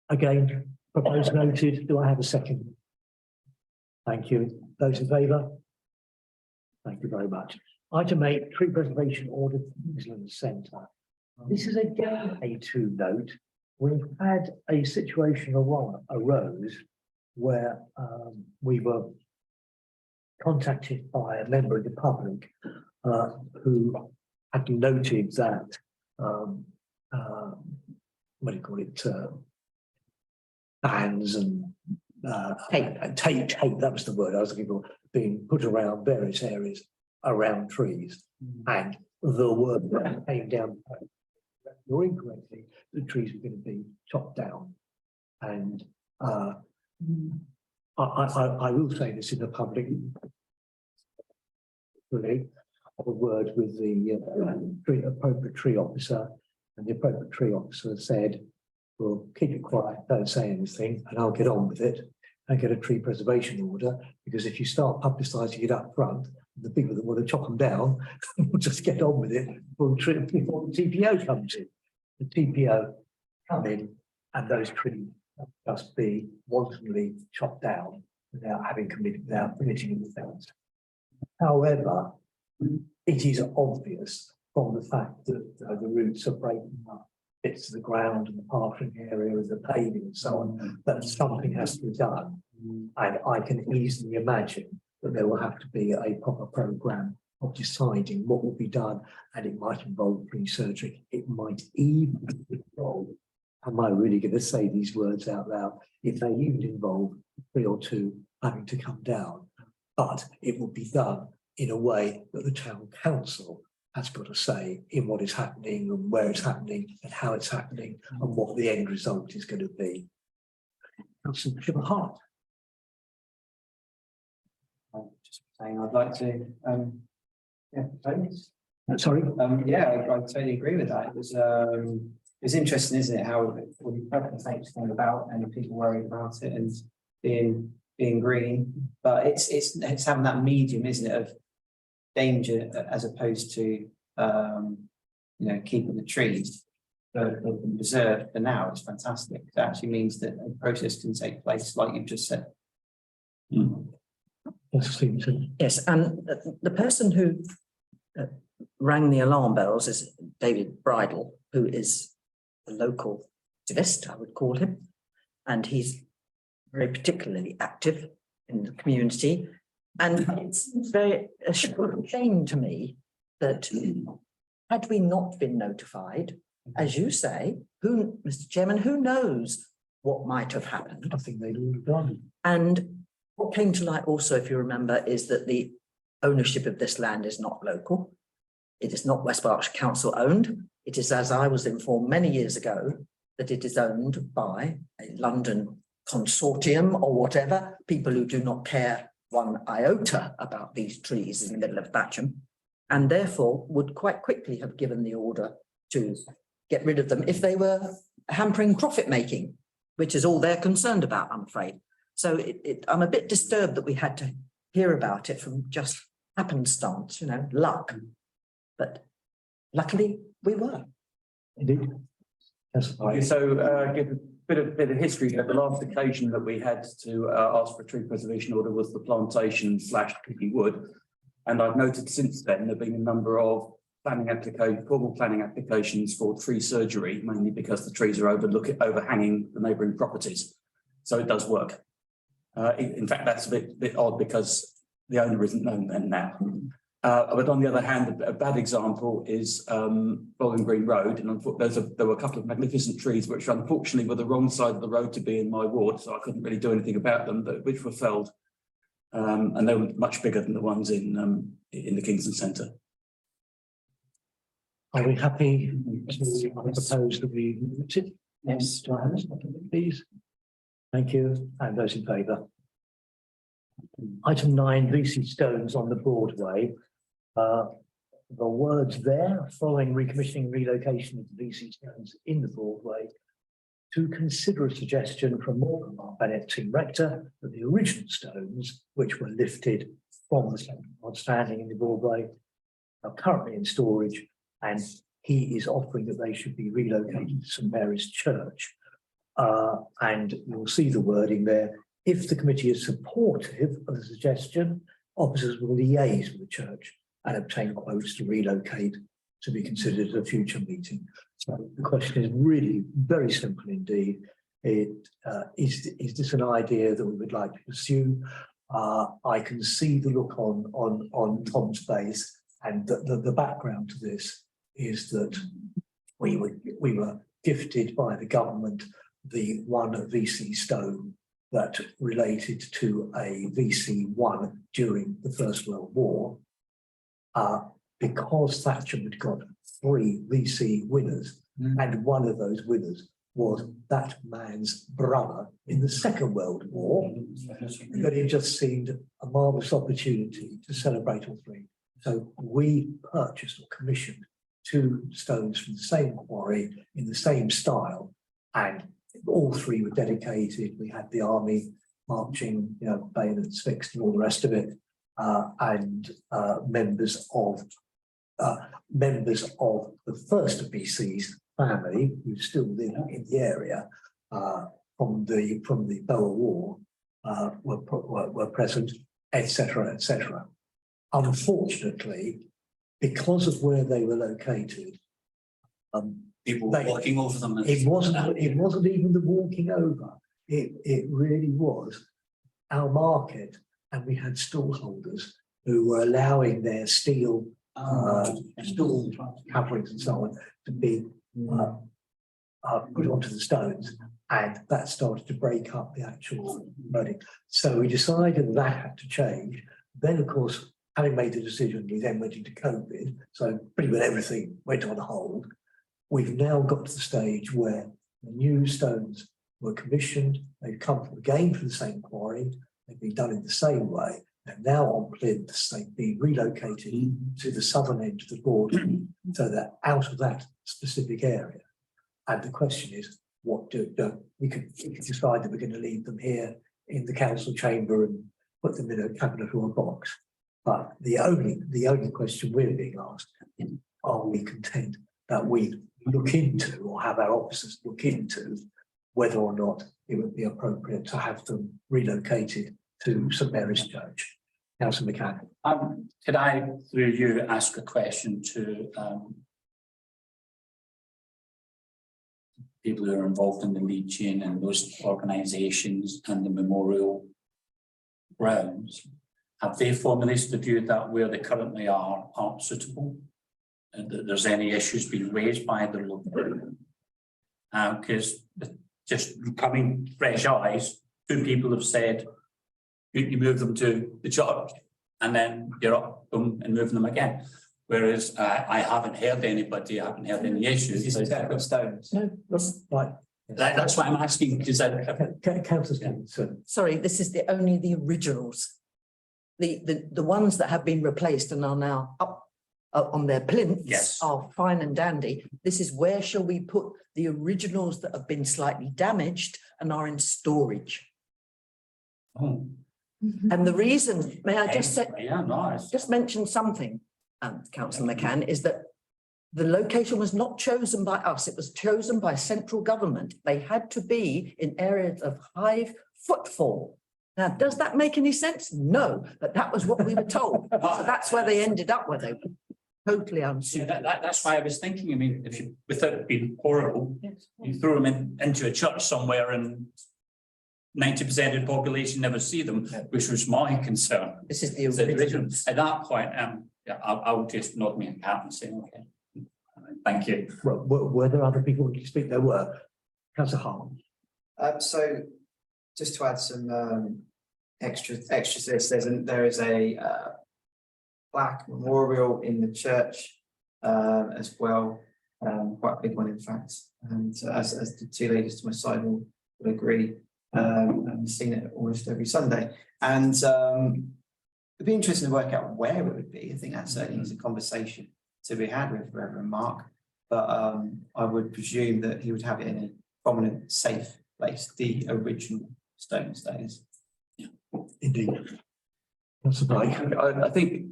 again, proposed noted. Do I have a second? Thank you. Those in favour? Thank you very much. Item 8, tree preservation order for Kingsland Centre. This is again a to note. We've had a situation arose where we were contacted by a member of the public who had noted that what do you call it? Bands and tape, that was the word I was looking for, being put around various areas around trees. And the word that came down, or incorrectly, the trees were going to be chopped down. And I will say this in the public, really, a word with the appropriate tree officer, and the appropriate tree officer said, well, keep it quiet, don't say anything, and I'll get on with it and get a tree preservation order, because if you start publicising it up front, the people that want to chop them down will just get on with it before the TPO comes in. The TPO come in and those trees just be wantonly chopped down without permitting the fence. However, it is obvious from the fact that the roots are breaking up bits of the ground and the parking area and the paving and so on, that something has to be done. And I can easily imagine that there will have to be a proper programme of deciding what will be done, and it might involve pre-surgery. It might even involve, am I really going to say these words out loud? It may even involve 3 or 2 having to come down, but it will be done in a way that the town council has got to say in what is happening and where it's happening and how it's happening and what the end result is going to be. Councillor Hart. Just saying, I'd like to, yeah, Tony? Sorry, Yeah, I totally agree with that. It's interesting, isn't it, how all the purple tapes came about and people worried about it and being green, but it's having that medium, isn't it, of danger as opposed to keeping the trees preserved for now. It's fantastic. It actually means that a process can take place, like you've just said. Yes, and the person who rang the alarm bells is David Bridle, who is a local activist, I would call him, and he's very particularly active in the community. And it's very a shame to me that had we not been notified, as you say, who, Mr. Chairman, who knows what might have happened? I think they'd all have done. And what came to light also, if you remember, is that the ownership of this land is not local. It is not West Berkshire Council owned. It is, as I was informed many years ago, that it is owned by a London consortium or whatever, people who do not care one iota about these trees in the middle of Thatcham, and therefore would quite quickly have given the order to get rid of them if they were hampering profit making, which is all they're concerned about, I'm afraid. So I'm a bit disturbed that we had to hear about it from just happenstance, luck. But luckily we were. Indeed. Yes, So give a bit of history. At the last occasion that we had to ask for a tree preservation order was the plantation / Kippy Wood. And I've noted since then there have been a number of formal planning applications for tree surgery, mainly because the trees are overhanging the neighbouring properties. So it does work. In fact, that's a bit odd because the owner isn't known then now. But on the other hand, a bad example is Bowling Green Road, and there were a couple of magnificent trees which unfortunately were the wrong side of the road to be in my ward, so I couldn't really do anything about them, but which were felled, and they were much bigger than the ones in the Kingsland Centre. Are we happy to propose that we move it? Yes. Johannes, please. Thank you. And those in favour? Item 9, VC stones on the Broadway. The words there, following recommissioning relocation of the VC stones in the Broadway, to consider a suggestion from Morgan Bennett, team rector, that the original stones, which were lifted from the standing in the Broadway, are currently in storage, and he is offering that they should be relocated to St Mary's Church. And you'll see the wording there. If the committee is supportive of the suggestion, officers will liaise with the church and obtain quotes to relocate to be considered at a future meeting. So the question is really very simple indeed. Is this an idea that we would like to pursue? I can see the look on Tom's face, and the background to this is that we were gifted by the government the one VC stone that related to a VC1 during the First World War. Because Thatcham had got 3 VC winners, and one of those winners was that man's brother in the Second World War, that it just seemed a marvellous opportunity to celebrate all 3. So we purchased or commissioned 2 stones from the same quarry in the same style, and all 3 were dedicated. We had the army marching, bayonets fixed and all the rest of it, and members of the first BC's family who still live in the area from the Boer War were present, etc., etc. Unfortunately, because of where they were located, People were walking over them. it wasn't even the walking over. It really was our market, and we had stallholders who were allowing their steel stall coverings and so on to be put onto the stones, and that started to break up the actual loading. So we decided that had to change. Then, of course, having made the decision, we then went into COVID, so pretty much everything went on hold. We've now got to the stage where the new stones were commissioned, they've come again from the same quarry, they've been done in the same way, And now on plinths, they've been relocated to the southern end of the board, so they're out of that specific area. And the question is, what we can decide that we're going to leave them here in the council chamber and put them in a cabinet or a box. But the only question we're being asked is, are we content that we look into, or have our officers look into, whether or not it would be appropriate to have them relocated to St Mary's Church? Councillor McCann. Could I, through you, ask a question to people who are involved in the Legion and those organisations and the memorial grounds? Have they formulated the view that where they currently are aren't suitable, and that there's any issues being raised by the local? Because just coming fresh eyes, 2 people have said you move them to the church and then you're up them and moving them again. Whereas I haven't heard anybody, I haven't heard any issues. It's separate stones. No, right. That's why I'm asking, because Councillor, Sorry, this is only the originals. The ones that have been replaced and are now up on their plinths Yes. are fine and dandy. This is where shall we put the originals that have been slightly damaged and are in storage? Oh, And the reason, may I just say, yeah, nice. just mention something, Councillor McCann, is that the location was not chosen by us, it was chosen by central government. They had to be in areas of high footfall. Now, does that make any sense? No, but that was what we were told. So that's where they ended up, where they were totally Yeah, unsuitable. that's why I was thinking, I mean, if you, without it being horrible, you throw them into a church somewhere and 90% of the population never see them, which was my concern. This is the So original. at that point, yeah, I'll just nod me a hat and say, okay, thank you. were there other people who could speak? There were. Councillor Hart. So just to add some extras to this, there is a plaque memorial in the church as well, quite a big one in fact, and as the 2 ladies to my side will agree, I've seen it almost every Sunday, and it'd be interesting to work out where it would be. I think that certainly is a conversation to be had with Reverend Mark, but I would presume that he would have it in a prominent, safe place, the original stones, that is. Indeed. Councillor Blake. I think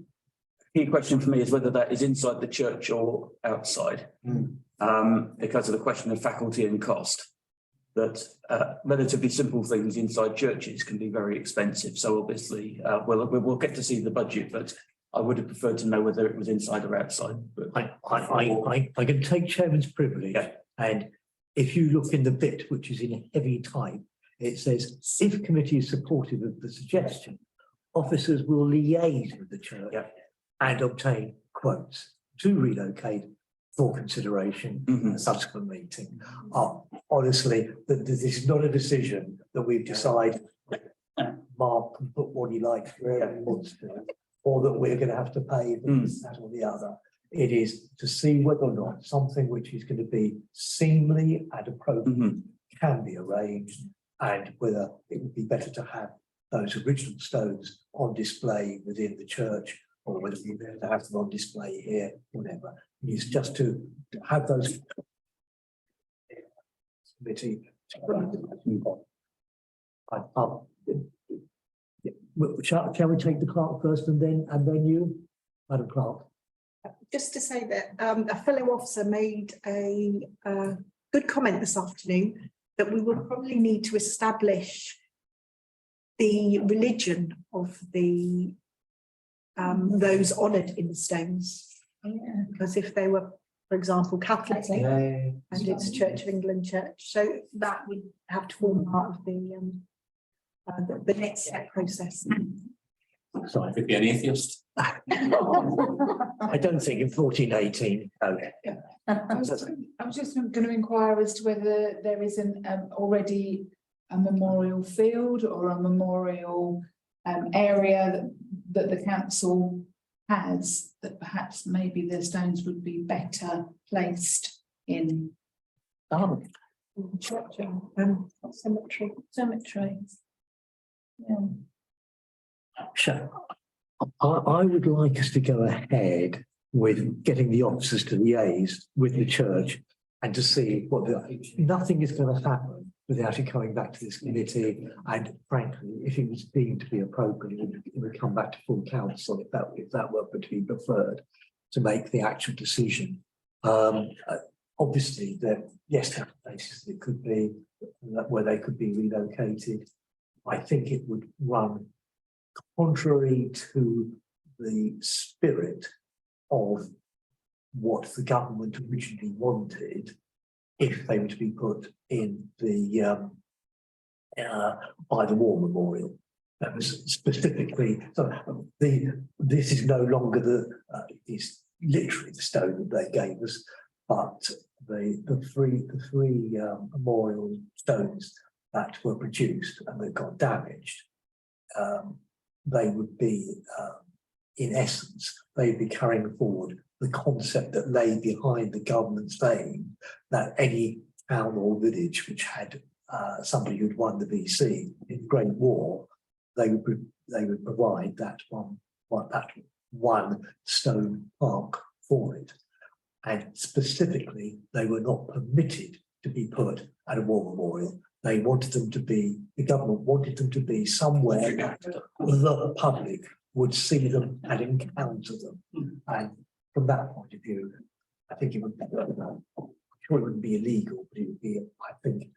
the key question for me is whether that is inside the church or outside. Because of the question of faculty and cost. That relatively simple things inside churches can be very expensive. So obviously, we'll get to see the budget, but I would have preferred to know whether it was inside or outside. But I can take chairman's privilege, and if you look in the bit which is in heavy type, it says, if committee is supportive of the suggestion, officers will liaise with the church and obtain quotes to relocate for consideration in a subsequent meeting. Honestly, this is not a decision that we've decided Mark can put what he likes wherever he wants to, or that we're going to have to pay this, that or the other. It is to see whether or not something which is going to be seemly and appropriate can be arranged, and whether it would be better to have those original stones on display within the church, or whether we'd be able to have them on display here, whatever. It's just to have those committee. Shall we take the clerk first and then you, Madam Clerk? Just to say that a fellow officer made a good comment this afternoon that we will probably need to establish the religion of the those honoured in the stones. Because if they were, for example, Catholic and it's Church of England Church, so that would have to form part of the next step process. So I could be an atheist. I don't think in 1418. I was just going to inquire as to whether there is already a memorial field or a memorial area that the council has, that perhaps maybe the stones would be better placed in. Church cemetery. Yeah. I would like us to go ahead with getting the officers to liaise with the church and to see what nothing is going to happen without it coming back to this committee. And frankly, if it was deemed to be appropriate, it would come back to full council if that were to be preferred to make the actual decision. Obviously, yes, there are places that could be where they could be relocated. I think it would run contrary to the spirit of what the government originally wanted if they were to be put in the by the War Memorial. That was specifically, so this is no longer it's literally the stone that they gave us, but the three memorial stones that were produced and that got damaged, they would be, in essence, they'd be carrying forward the concept that lay behind the government's aim that any town or village which had somebody who'd won the VC in the Great War, they would provide that one stone park for it. And specifically, they were not permitted to be put at a war memorial. They wanted them to be, the government wanted them to be somewhere that the public would see them and encounter them. And from that point of view, I think it would be, I'm sure it wouldn't be illegal, but it would be, I think,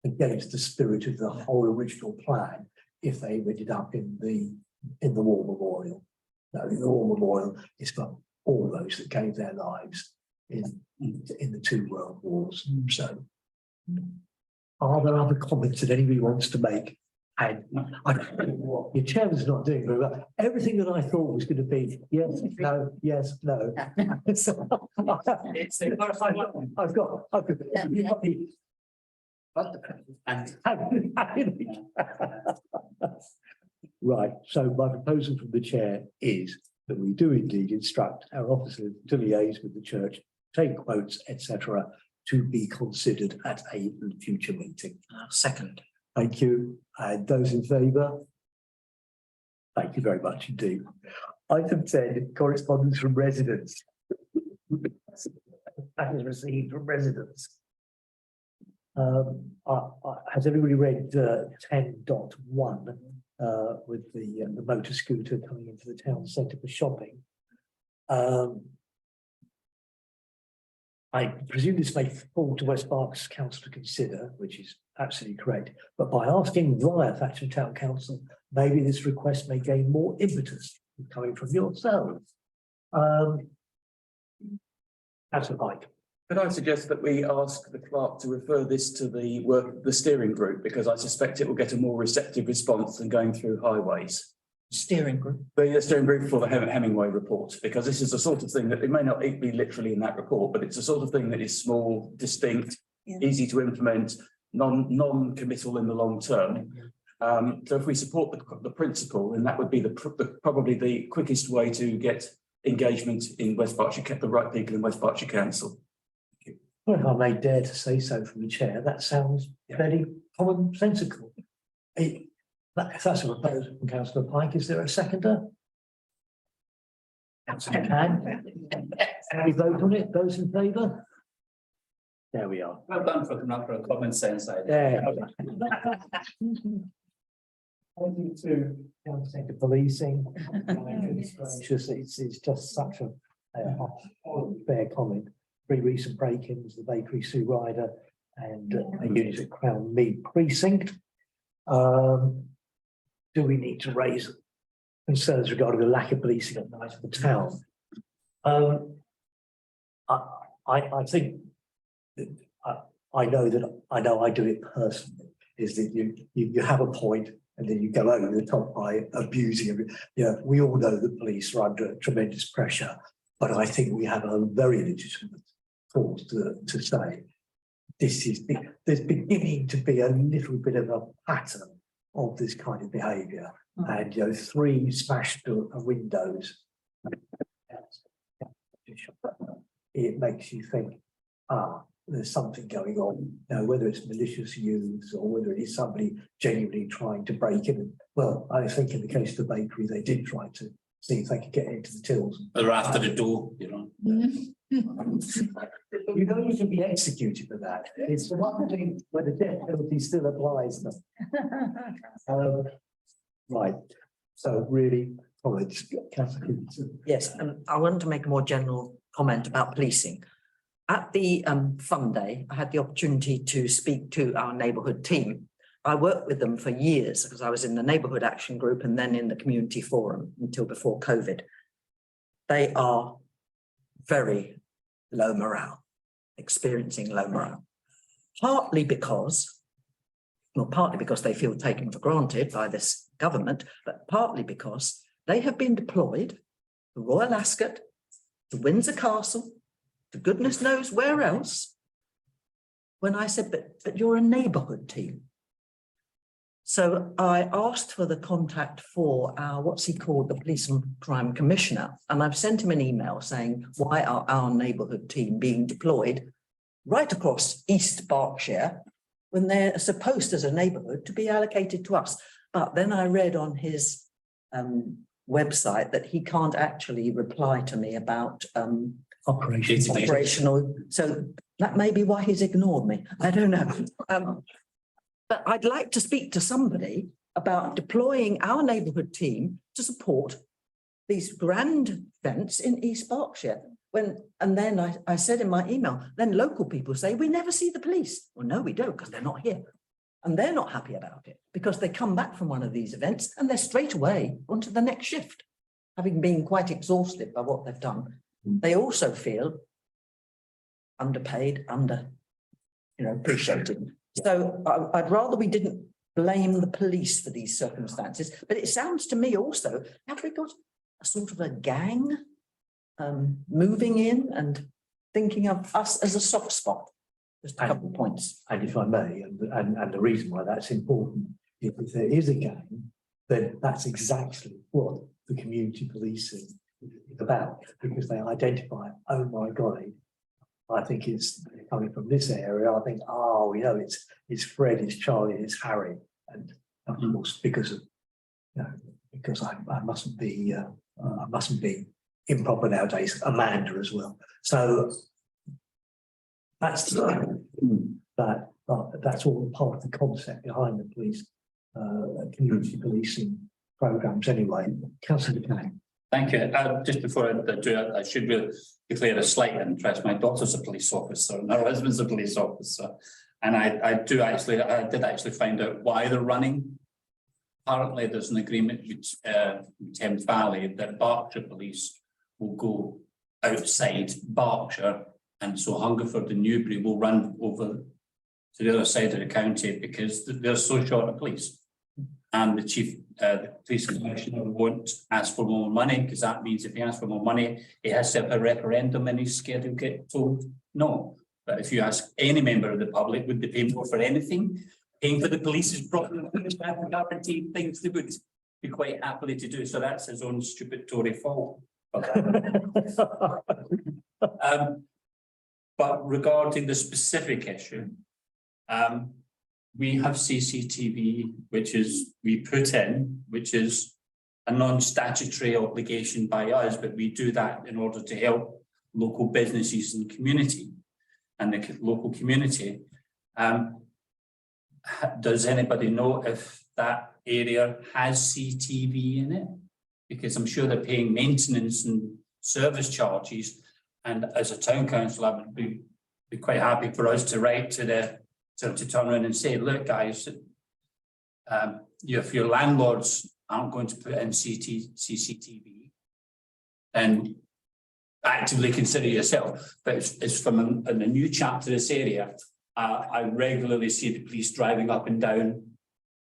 against the spirit of the whole original plan if they ended up in the war memorial. No, the war memorial is for all those that gave their lives in the two world wars. So, are there other comments that anybody wants to make? And I don't know what your chairman's not doing very well. Everything that I thought was going to be yes, no, yes, no. So, I've got right. So my proposal from the chair is that we do indeed instruct our officers to liaise with the church, take quotes, etc., to be considered at a future meeting. Second. Thank you. And those in favour? Thank you very much indeed. Item 10, correspondence from residents. That is received from residents. Has everybody read 10.1 with the motor scooter coming into the town centre for shopping? I presume this may fall to West Berks Council to consider, which is absolutely correct. But by asking via Thatcham Town Council, maybe this request may gain more impetus coming from yourselves. That's a like. Could I suggest that we ask the clerk to refer this to the steering group, because I suspect it will get a more receptive response than going through highways. Steering group. The steering group for the Hemingway report, because this is the sort of thing that it may not be literally in that report, but it's the sort of thing that is small, distinct, easy to implement, non-committal in the long term. So if we support the principle, then that would be probably the quickest way to get engagement in West Berkshire, the right people in West Berkshire Council. Well, if I may dare to say so from the chair, that sounds very commonsensical. If that's a proposal from Councillor Pike, is there a seconder? Can we vote on it? Those in favour? There we are. Well done for coming up with a common sense idea. There. Thank you to Town Centre Policing. It's just such a fair comment. 3 recent break-ins, the bakery Sue Ryder and a unit at Crown Mead Precinct. Do we need to raise concerns regarding the lack of policing at night in the town? I think that I know I do it personally, is that you have a point and then you go over the top by abusing it. We all know the police are under tremendous pressure, but I think we have a very legitimate cause to say there's beginning to be a little bit of a pattern of this kind of behaviour. And 3 smashed windows, it makes you think, there's something going on. Now, whether it's malicious use or whether it is somebody genuinely trying to break in Well, I think in the case of the bakery, they did try to see if they could get into the tills. Or after the door, you know. You know, you can be executed for that. It's the one thing where the death penalty still applies. Right, so really, college, Councillor. Yes, and I want to make a more general comment about policing. At the fun day, I had the opportunity to speak to our neighbourhood team. I worked with them for years because I was in the neighbourhood action group and then in the community forum until before COVID. They are very low morale, experiencing low morale, partly because they feel taken for granted by this government, but partly because they have been deployed to Royal Ascot, to Windsor Castle, to goodness knows where else. When I said, but you're a neighbourhood team. So I asked for the contact for our, what's he called, the Police and Crime Commissioner, and I've sent him an email saying, why are our neighbourhood team being deployed right across East Berkshire when they're supposed as a neighbourhood to be allocated to us? But then I read on his website that he can't actually reply to me about operational. So that may be why he's ignored me. I don't know. But I'd like to speak to somebody about deploying our neighbourhood team to support these grand events in East Berkshire. And then I said in my email, then local people say, we never see the police. Well, no, we don't, because they're not here. And they're not happy about it because they come back from one of these events and they're straight away onto the next shift, having been quite exhausted by what they've done. They also feel underpaid, appreciated. So I'd rather we didn't blame the police for these circumstances, but it sounds to me also, have we got a sort of a gang moving in and thinking of us as a soft spot? Just a couple of points. And if I may, and the reason why that's important, if there is a gang, then that's exactly what the community policing is about, because they identify, oh my God, I think it's coming from this area. I think, it's Fred, it's Charlie, it's Harry, and of course, because of, because I mustn't be improper nowadays. Amanda as well. So that's that's all part of the concept behind the police community policing programs. Anyway, Councillor Kane. Thank you. Just before I do it, I should really declare a slight interest. My daughter's a police officer and her husband's a police officer. And I did actually find out why they're running. Apparently there's an agreement with Thames Valley that Berkshire Police will go outside Berkshire, and so Hungerford and Newbury will run over to the other side of the county because they're so short of police. And the police commissioner won't ask for more money, because that means if he asks for more money, he has to have a referendum and he's scared he'll get told no. But if you ask any member of the public, would they pay more for anything? Paying for the police is probably guaranteed things they would be quite happily to do. So that's his own stupid Tory fault. But regarding the specific issue, we have CCTV, which is a non-statutory obligation by us, but we do that in order to help local businesses and community and the local community. Does anybody know if that area has CCTV in it? Because I'm sure they're paying maintenance and service charges. And as a town council, I would be quite happy for us to write to to turn around and say, look, guys, if your landlords aren't going to put in CCTV, then actively consider yourself. But it's from a new chapter this area. I regularly see the police driving up and down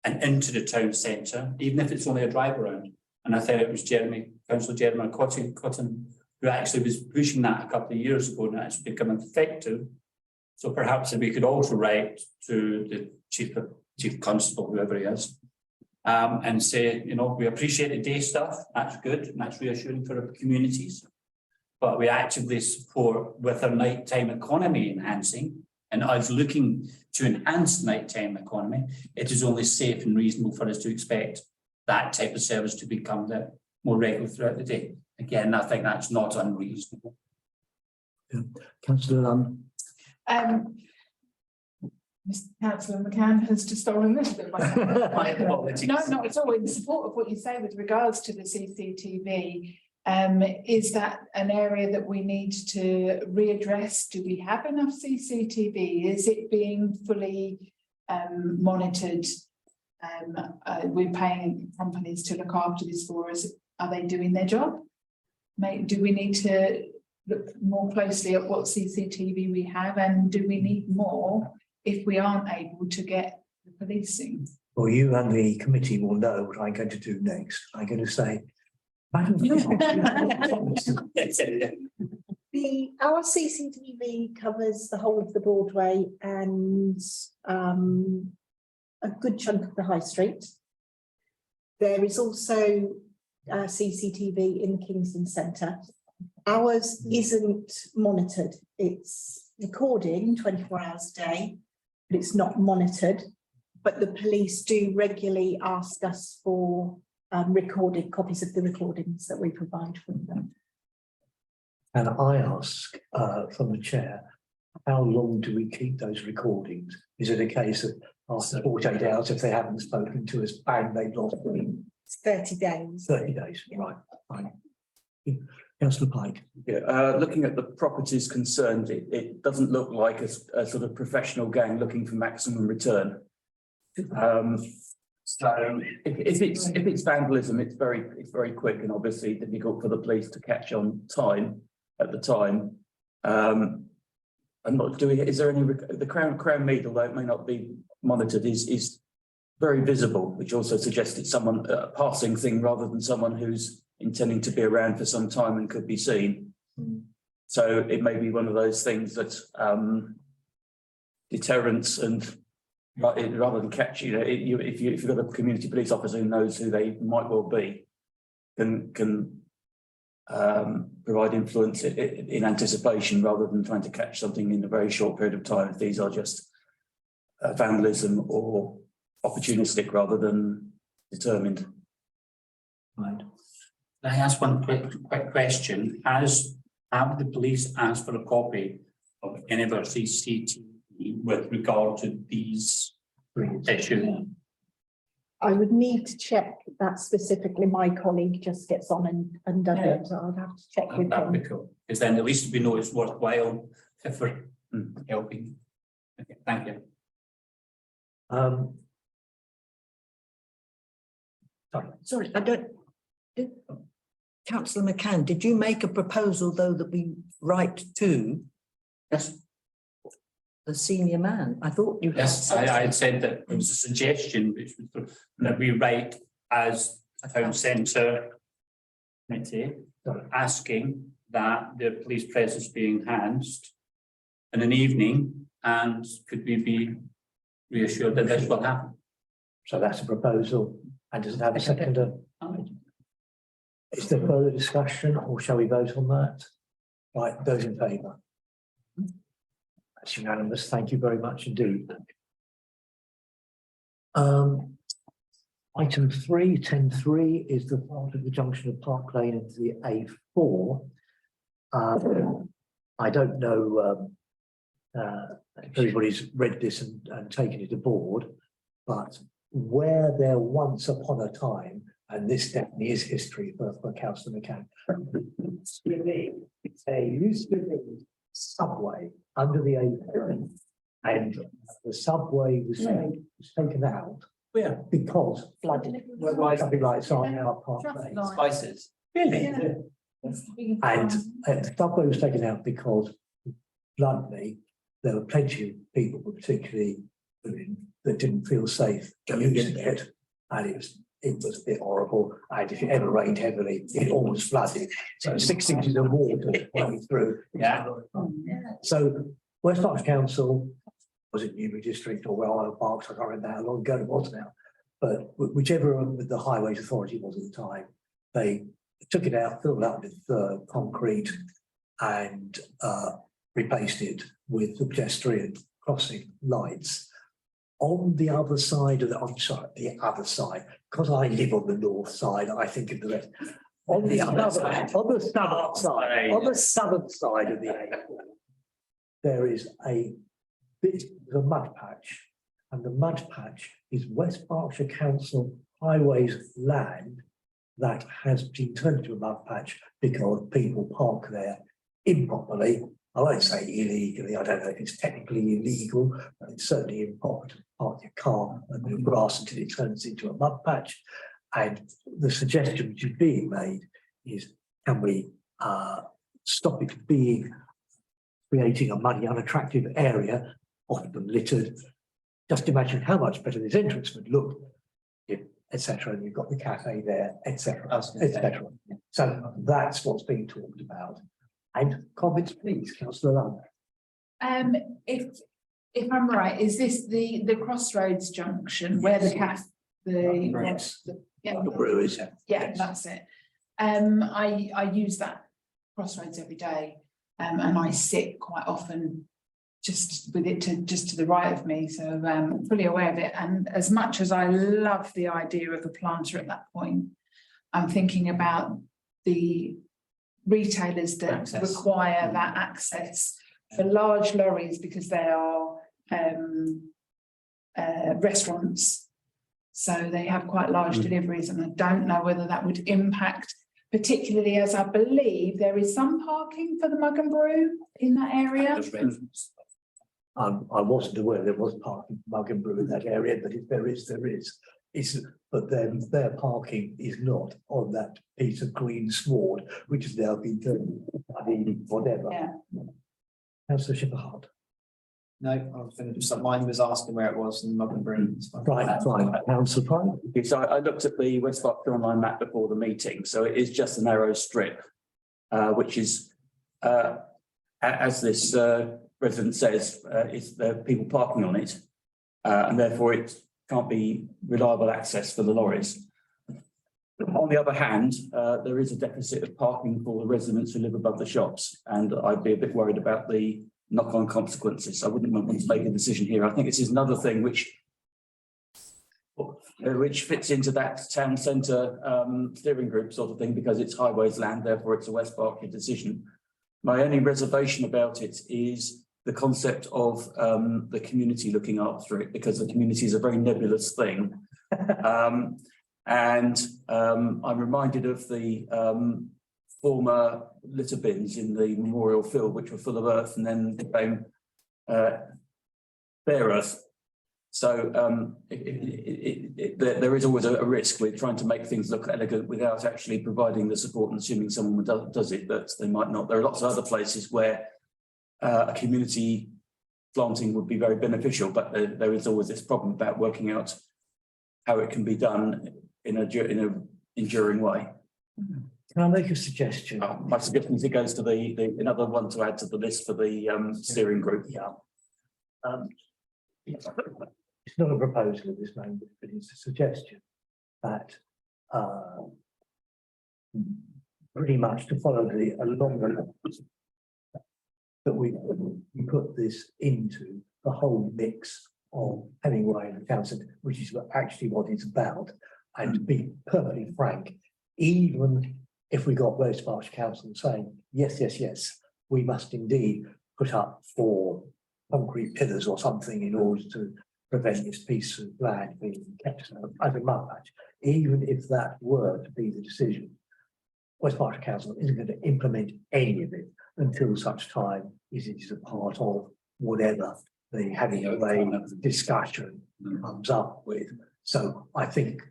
and into the town centre, even if it's only a drive around. And I think it was Councillor Jeremy Cotton, who actually was pushing that a couple of years ago, and it's become effective. So perhaps if we could also write to the chief constable, whoever he is, and say, we appreciate the day stuff. That's good, and that's reassuring for our communities. But we actively support with our nighttime economy enhancing, and us looking to enhance nighttime economy. It is only safe and reasonable for us to expect that type of service to become more regular throughout the day. Again, I think that's not unreasonable. Councillor Lunn. Mr. Councillor McCann has just stolen a little bit of my apologies. No, not at all. In support of what you say with regards to the CCTV, is that an area that we need to readdress? Do we have enough CCTV? Is it being fully monitored? We're paying companies to look after this for us. Are they doing their job? Do we need to look more closely at what CCTV we have, and do we need more if we aren't able to get the policing? Well, you and the committee will know what I'm going to do next. I'm going to say, Madam Our CCTV covers the whole of the Broadway and a good chunk of the High Street. There is also CCTV in the Kingsland Centre. Ours isn't monitored. It's recording 24 hours a day, but it's not monitored. But the police do regularly ask us for recorded copies of the recordings that we provide for them. And I ask from the chair, how long do we keep those recordings? Is it a case of after 48 hours, if they haven't spoken to us, bang, they've lost them? It's 30 days. 30 days, right, fine. Councillor Pike. Yeah, looking at the properties concerned, it doesn't look like a sort of professional gang looking for maximum return. So if it's vandalism, it's very quick and obviously difficult for the police to catch on time at the time. And not doing it. Is there any the crown mead, although it may not be monitored, is very visible, which also suggests it's someone a passing thing rather than someone who's intending to be around for some time and could be seen. So it may be one of those things that deterrence and rather than catch, if you've got a community police officer who knows who they might well be, can provide influence in anticipation rather than trying to catch something in a very short period of time. If these are just vandalism or opportunistic rather than determined. Right. Can I ask one quick question? Have the police asked for a copy of any of our CCTV with regard to these issues? I would need to check that specifically. My colleague just gets on and does it, so I'd have to check with That'd be him. cool, because then at least we know it's worthwhile if we're helping. Okay, thank you. Sorry, I don't. Councillor McCann, did you make a proposal though that we write to? Yes. The senior man? I thought you. Yes, I had said that it was a suggestion which was that we write as a town centre committee, asking that the police presence be enhanced in an evening, and could we be reassured that this will happen? So that's a proposal, and does it have a seconder? Is there further discussion, or shall we vote on that? Right, those in favour? That's unanimous. Thank you very much indeed. Item 3, 10.3 is the part of the junction of Park Lane into the A4. I don't know if everybody's read this and taken it aboard, but where there once upon a time, and this definitely is history for Councillor McCann, there used to be subway under the A4, and the subway was taken out because flooded. Traffic lights are now Park Lane. Spices. Really? And the subway was taken out because, bluntly, there were plenty of people, particularly women, that didn't feel safe using it, and it was a bit horrible. And if it ever rained heavily, it always flooded. So 6 inches of water flowing through. Yeah. So West Berks Council, was it Newbury District or Well Parks, I can't remember how long ago it was now, but whichever the Highways Authority was at the time, they took it out, filled it up with concrete, and replaced it with the pedestrian crossing lights. on the other side of the, I'm sorry, the other side, because I live on the north side, I think of the rest. On the other side, on the southern side of the A4, there is a bit of a mud patch, and the mud patch is West Berkshire Council Highways land that has been turned into a mud patch because people park there improperly. I won't say illegally, I don't know if it's technically illegal, but it's certainly improper to park your car and the grass until it turns into a mud patch. And the suggestion which is being made is, can we stop it creating a muddy, unattractive area, often littered? Just imagine how much better this entrance would look, etc. And you've got the cafe there, etc., etc. So that's what's being talked about. And comments, please, Councillor Lund. If I'm right, is this the Crossroads junction where the yeah, The brewers. yeah, that's it. I use that Crossroads every day, and I sit quite often just with it just to the right of me, so I'm fully aware of it. And as much as I love the idea of a planter at that point, I'm thinking about the retailers that require that access for large lorries, because they are restaurants, so they have quite large deliveries, and I don't know whether that would impact, particularly as I believe there is some parking for the Mug and Brew in that area. I wasn't aware there was parking for Mug and Brew in that area, but if there is, there is. But then their parking is not on that piece of green sward, which has now been turned, whatever. Yeah. Councillor Shepherd. No, I was going to just, mine was asking where it was in Mug and Brew. Right, fine. Councillor Pride. Okay, so I looked at the West Berkshire online map before the meeting, so it is just a narrow strip, which is, as this resident says, is there people parking on it, and therefore it can't be reliable access for the lorries. On the other hand, there is a deficit of parking for the residents who live above the shops, and I'd be a bit worried about the knock-on consequences. I wouldn't want to make a decision here. I think this is another thing which fits into that town centre steering group sort of thing, because it's highways land, therefore it's a West Berkshire decision. My only reservation about it is the concept of the community looking after it, because the community is a very nebulous thing. And I'm reminded of the former litter bins in the Memorial Field, which were full of earth and then became bare earth. So there is always a risk with trying to make things look elegant without actually providing the support, and assuming someone does it, but they might not. There are lots of other places where a community planting would be very beneficial, but there is always this problem about working out how it can be done in an enduring way. Can I make a suggestion? My suggestion is it goes to another one to add to the list for the steering group. Yeah. It's not a proposal at this moment, but it's a suggestion that pretty much to follow a longer lines, that we put this into the whole mix of Hemingway and Townsend, which is actually what it's about. And to be perfectly frank, even if we got West Berkshire Council saying, yes, yes, yes, we must indeed put up 4 concrete pillars or something in order to prevent this piece of land being kept as a mud patch, even if that were to be the decision, West Berkshire Council isn't going to implement any of it until such time as it is a part of whatever the Hemingway discussion comes up with. So I think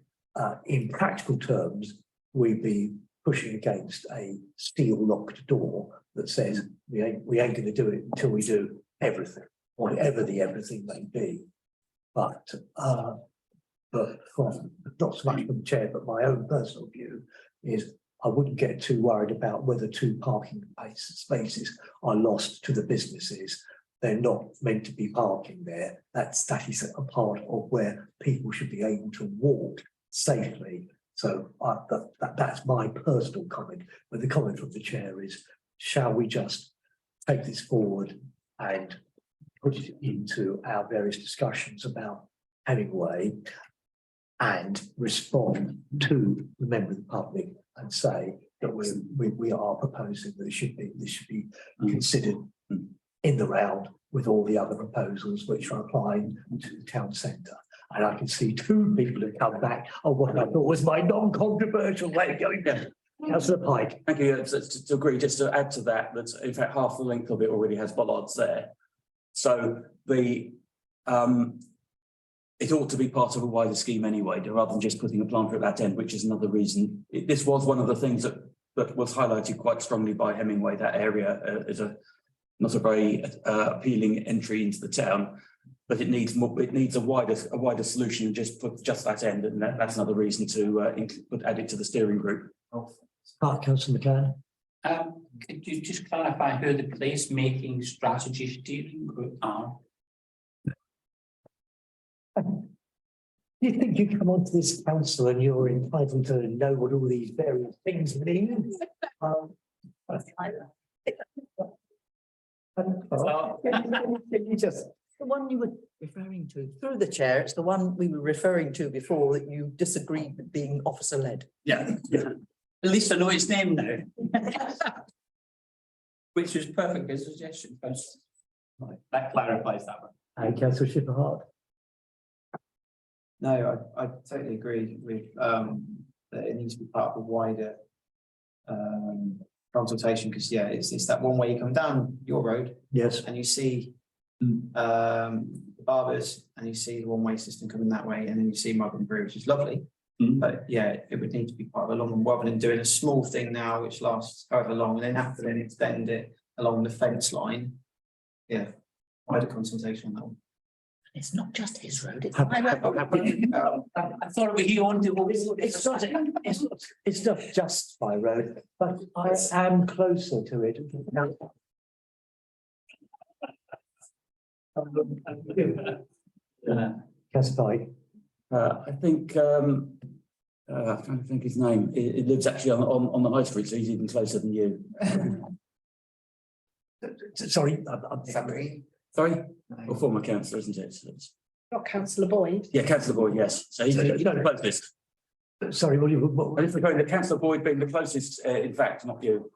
in practical terms, we'd be pushing against a steel locked door that says we ain't going to do it until we do everything, whatever the everything may be. But from not so much from the chair, but my own personal view is I wouldn't get too worried about whether 2 parking spaces are lost to the businesses. They're not meant to be parking there. That is a part of where people should be able to walk safely. So that's my personal comment. But the comment from the chair is, shall we just take this forward and put it into our various discussions about Hemingway and respond to the member of the public and say that we are proposing that this should be considered in the round with all the other proposals which are applying to the town centre. And I can see two people have come back on what I thought was my non-controversial way of going down. Councillor Pike. Thank you. To agree, just to add to that, that in fact half the length of it already has bollards there. So the it ought to be part of a wider scheme anyway, rather than just putting a planter at that end, which is another reason. This was one of the things that was highlighted quite strongly by Hemingway. That area is not a very appealing entry into the town, but it needs more. It needs a wider solution than just put just that end, and that's another reason to add it to the steering group. Councillor McCann. Could you just clarify who the placemaking strategy steering group are? Do you think you come onto this council and you're entitled to know what all these various things mean? Just the one you were referring to, through the chair, it's the one we were referring to before that you disagreed with being officer led. Yeah. At least I know its name now. Which is perfect as a suggestion. Right, that clarifies that one. Councillor Schipperhart. No, I totally agree with that it needs to be part of a wider consultation, because yeah, it's that one way you come down your road Yes. and you see the barbers and you see the one-way system coming that way, and then you see Margaret Brew, which is lovely. But yeah, it would need to be part of a long one rather than doing a small thing now which lasts however long and then have to then extend it along the fence line. Yeah, wider consultation on that one. It's not just his road, it's Have- my have- road. I thought he wanted to. It's not just my road, but I am closer to it. Councillor Pike. I think I'm trying to think his name. It lives actually on the high street, so he's even closer than you. Sorry. Sorry, or former councillor, isn't it? Not councillor Boyd. Yeah, councillor Boyd. Yes, so he's the closest. Sorry, what? And if we're going to councillor Boyd being the closest, in fact, not you.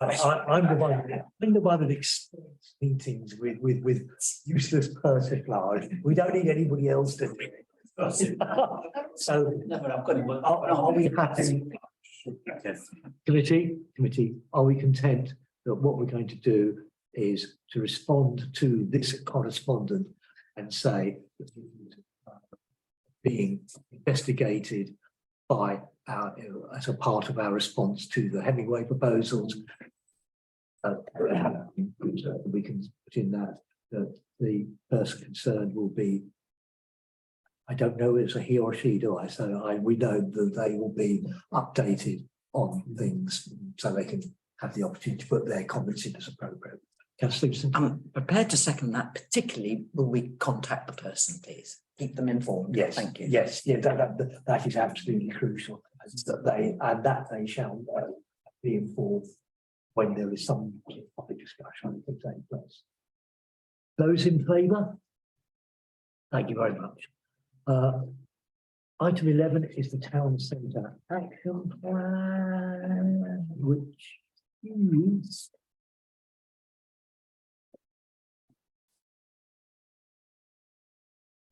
I'm the one that experienced meetings with useless persiflage. We don't need anybody else to do it. So are we happy? Committee, are we content that what we're going to do is to respond to this correspondent and say that it is being investigated by our, as a part of our response to the Hemingway proposals? We can put in that the person concerned will be, I don't know if it's a he or she, do I? So we know that they will be updated on things so they can have the opportunity to put their comments in as appropriate. Councillor Stevenson. I'm prepared to second that, particularly will we contact the person, please? Keep them informed. Yes, Thank you. yes, yeah, that is absolutely crucial. That they shall be informed when there is some topic discussion that takes place. Those in favour? Thank you very much. Item 11 is the town centre action plan, which is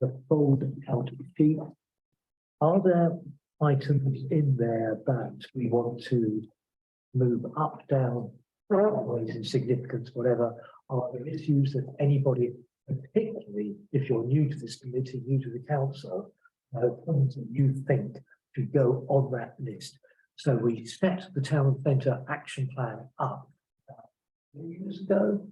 the fold out sheet. Are there items in there that we want to move up, down, ways in significance, whatever? Are there issues that anybody, particularly if you're new to this committee, new to the council, things that you think should go on that list? So we set the town centre action plan up 2 years ago,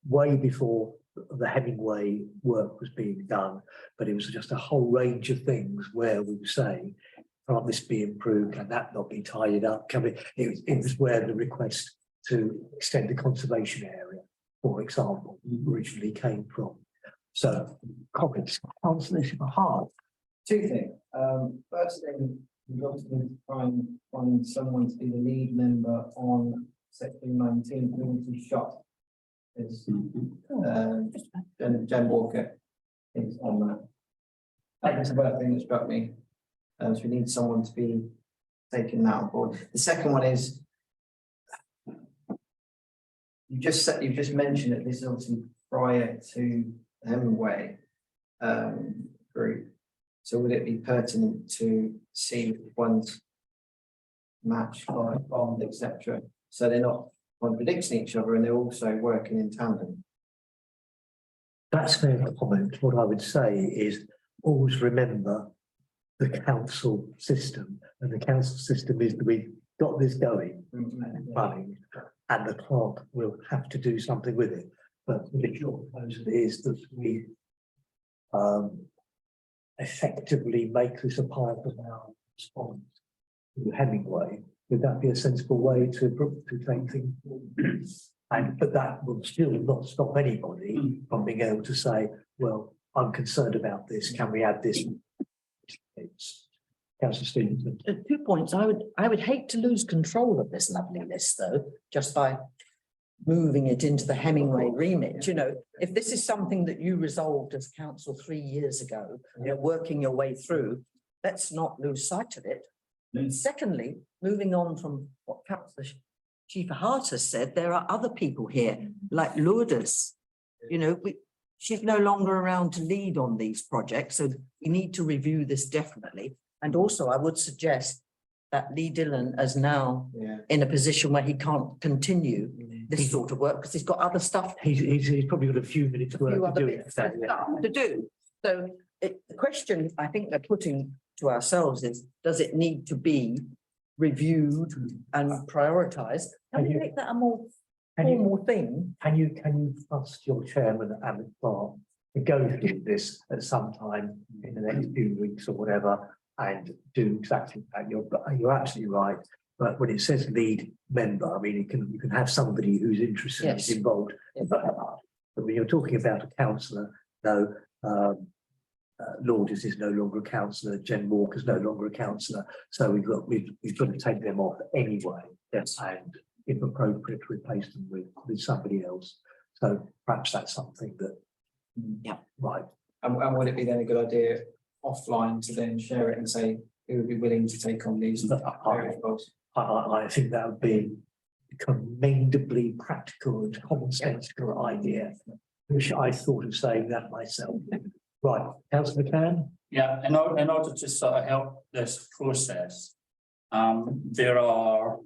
way before the Hemingway work was being done, but it was just a whole range of things where we were saying, can't this be improved? Can that not be tidied up? It was where the request to extend the conservation area, for example, originally came from. So, comments, Councillor Schipperhart. Two things. First thing, we've obviously been trying to find someone to be the lead member on section 19, community shop. Is Jen Walker is on that. That's the first thing that struck me. So we need someone to be taking that on board. The second one is you've just mentioned that this is obviously prior to the Hemingway group. So would it be pertinent to see if one's matched by bond, etc. So they're not contradicting each other and they're also working in tandem. That's fair comment. What I would say is always remember the council system, and the council system is that we've got this going, running, and the clerk will have to do something with it. But the short proposal is that we effectively make this a part of our response to Hemingway. Would that be a sensible way to take things? But that will still not stop anybody from being able to say, well, I'm concerned about this. Can we add this? Councillor Stevenson. 2 points. I would hate to lose control of this lovely list, though, just by moving it into the Hemingway remit. You know, if this is something that you resolved as council 3 years ago, you're working your way through, let's not lose sight of it. And secondly, moving on from what Councillor Schiefer Hart has said, there are other people here, like Lourdes. You know, she's no longer around to lead on these projects, so we need to review this definitely. And also, I would suggest that Lee Dillon is now in a position where he can't continue this sort of work because he's got other stuff. He's probably got a few minutes work to do it. Stuff to do. So the question I think they're putting to ourselves is, does it need to be reviewed and prioritised? Can we make that a more formal thing? Can you trust your chairman and the clerk to go through this at some time in the next few weeks or whatever and do exactly that? You're absolutely right. But when it says lead member, I mean, you can have somebody who's interested and involved. Yes. But when you're talking about a councillor, no, Lourdes is no longer a councillor, Jen Walker's no longer a councillor. So we've got to take them off anyway. Yes. And if appropriate, replace them with somebody else. So perhaps that's something that, right. And would it be then a good idea offline to then share it and say who would be willing to take on these various roles? I think that would be a commendably practical and commonsensical idea. Wish I thought of saying that myself. Right, Councillor McCann? Yeah, in order to sort of help this process, there are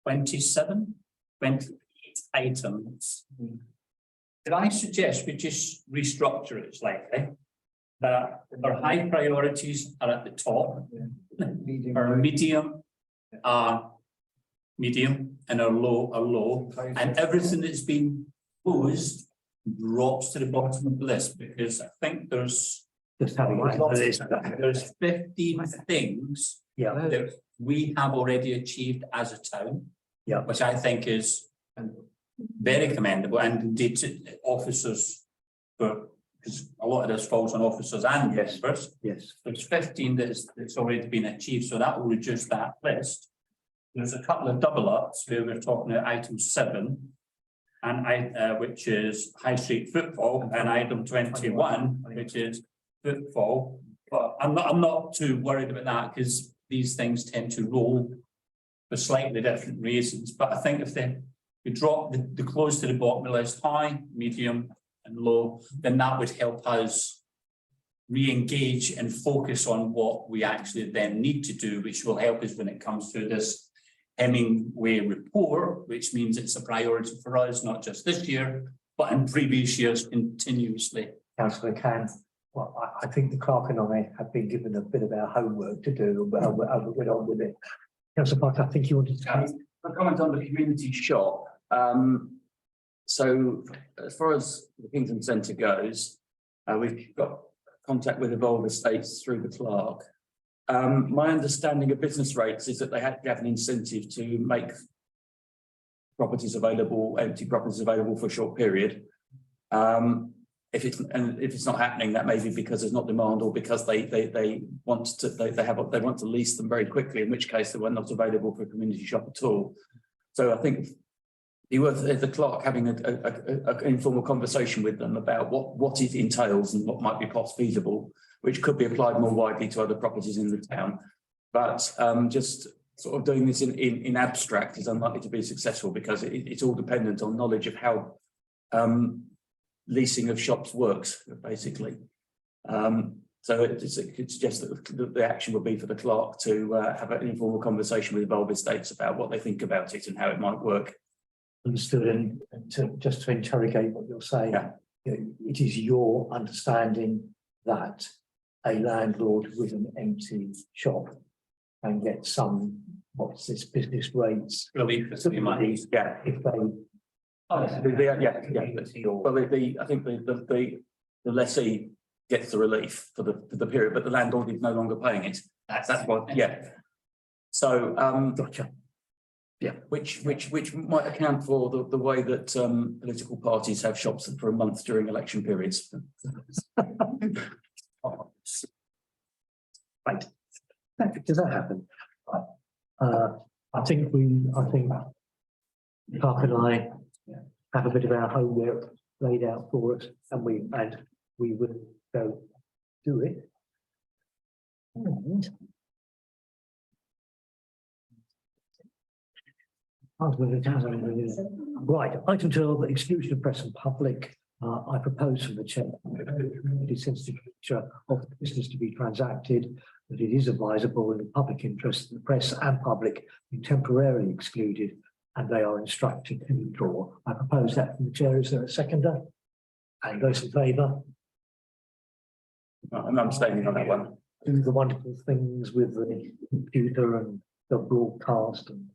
28 items. Did I suggest we just restructure it slightly? That our high priorities are at the top, our medium are medium, and our low are low, and everything that's been posed drops to the bottom of the list, because I think there's 15 things that we have already achieved as a town, which I think is very commendable, and indeed officers, because a lot of this falls on officers and members. Yes. There's 15 that's already been achieved, so that will reduce that list. There's a couple of double ups where we're talking about item 7, and which is High Street footfall, and item 21, which is footfall. But I'm not too worried about that, because these things tend to roll for slightly different reasons. But I think if we drop the close to the bottom of the list, high, medium, and low, then that would help us re-engage and focus on what we actually then need to do, which will help us when it comes to this Hemingway report, which means it's a priority for us, not just this year, but in previous years continuously. Councillor McCann, well, I think the clerk and I have been given a bit of our homework to do, but I'll get on with it. Councillor Parker, I think you wanted to A comment on the community shop. So as far as the Kingsland Centre goes, we've got contact with Evolve Estates through the clerk. My understanding of business rates is that they have to have an incentive to make properties available, empty properties available for a short period. If it's not happening, that may be because there's not demand, or because they want to lease them very quickly, in which case they were not available for a community shop at all. So I think be worth the clerk having an informal conversation with them about what it entails and what might be cost feasible, which could be applied more widely to other properties in the town. But just sort of doing this in abstract is unlikely to be successful because it's all dependent on knowledge of how leasing of shops works, basically. So it could suggest that the action would be for the clerk to have an informal conversation with Bulb Estates about what they think about it and how it might work. Understood, and just to interrogate what you're saying, it is your understanding that a landlord with an empty shop can get some, what's this, business rates? Relief for the money. Yeah. If they. Well, I think I think the lessee gets the relief for the period, but the landlord is no longer paying it. That's what, yeah. So, Gotcha. yeah, which might account for the way that political parties have shops for a month during election periods. Right. Does that happen? Right. I think Park and I have a bit of our homework laid out for us, and we will go do it. And right, item 12, exclusion of press and public. I propose from the chair, the sensitive nature of the business to be transacted, that it is advisable in the public interest, the press and public be temporarily excluded, and they are instructed to withdraw. I propose that from the chair. Is there a seconder? And those in favour? I'm abstaining on that one. Do the wonderful things with the computer and the broadcast and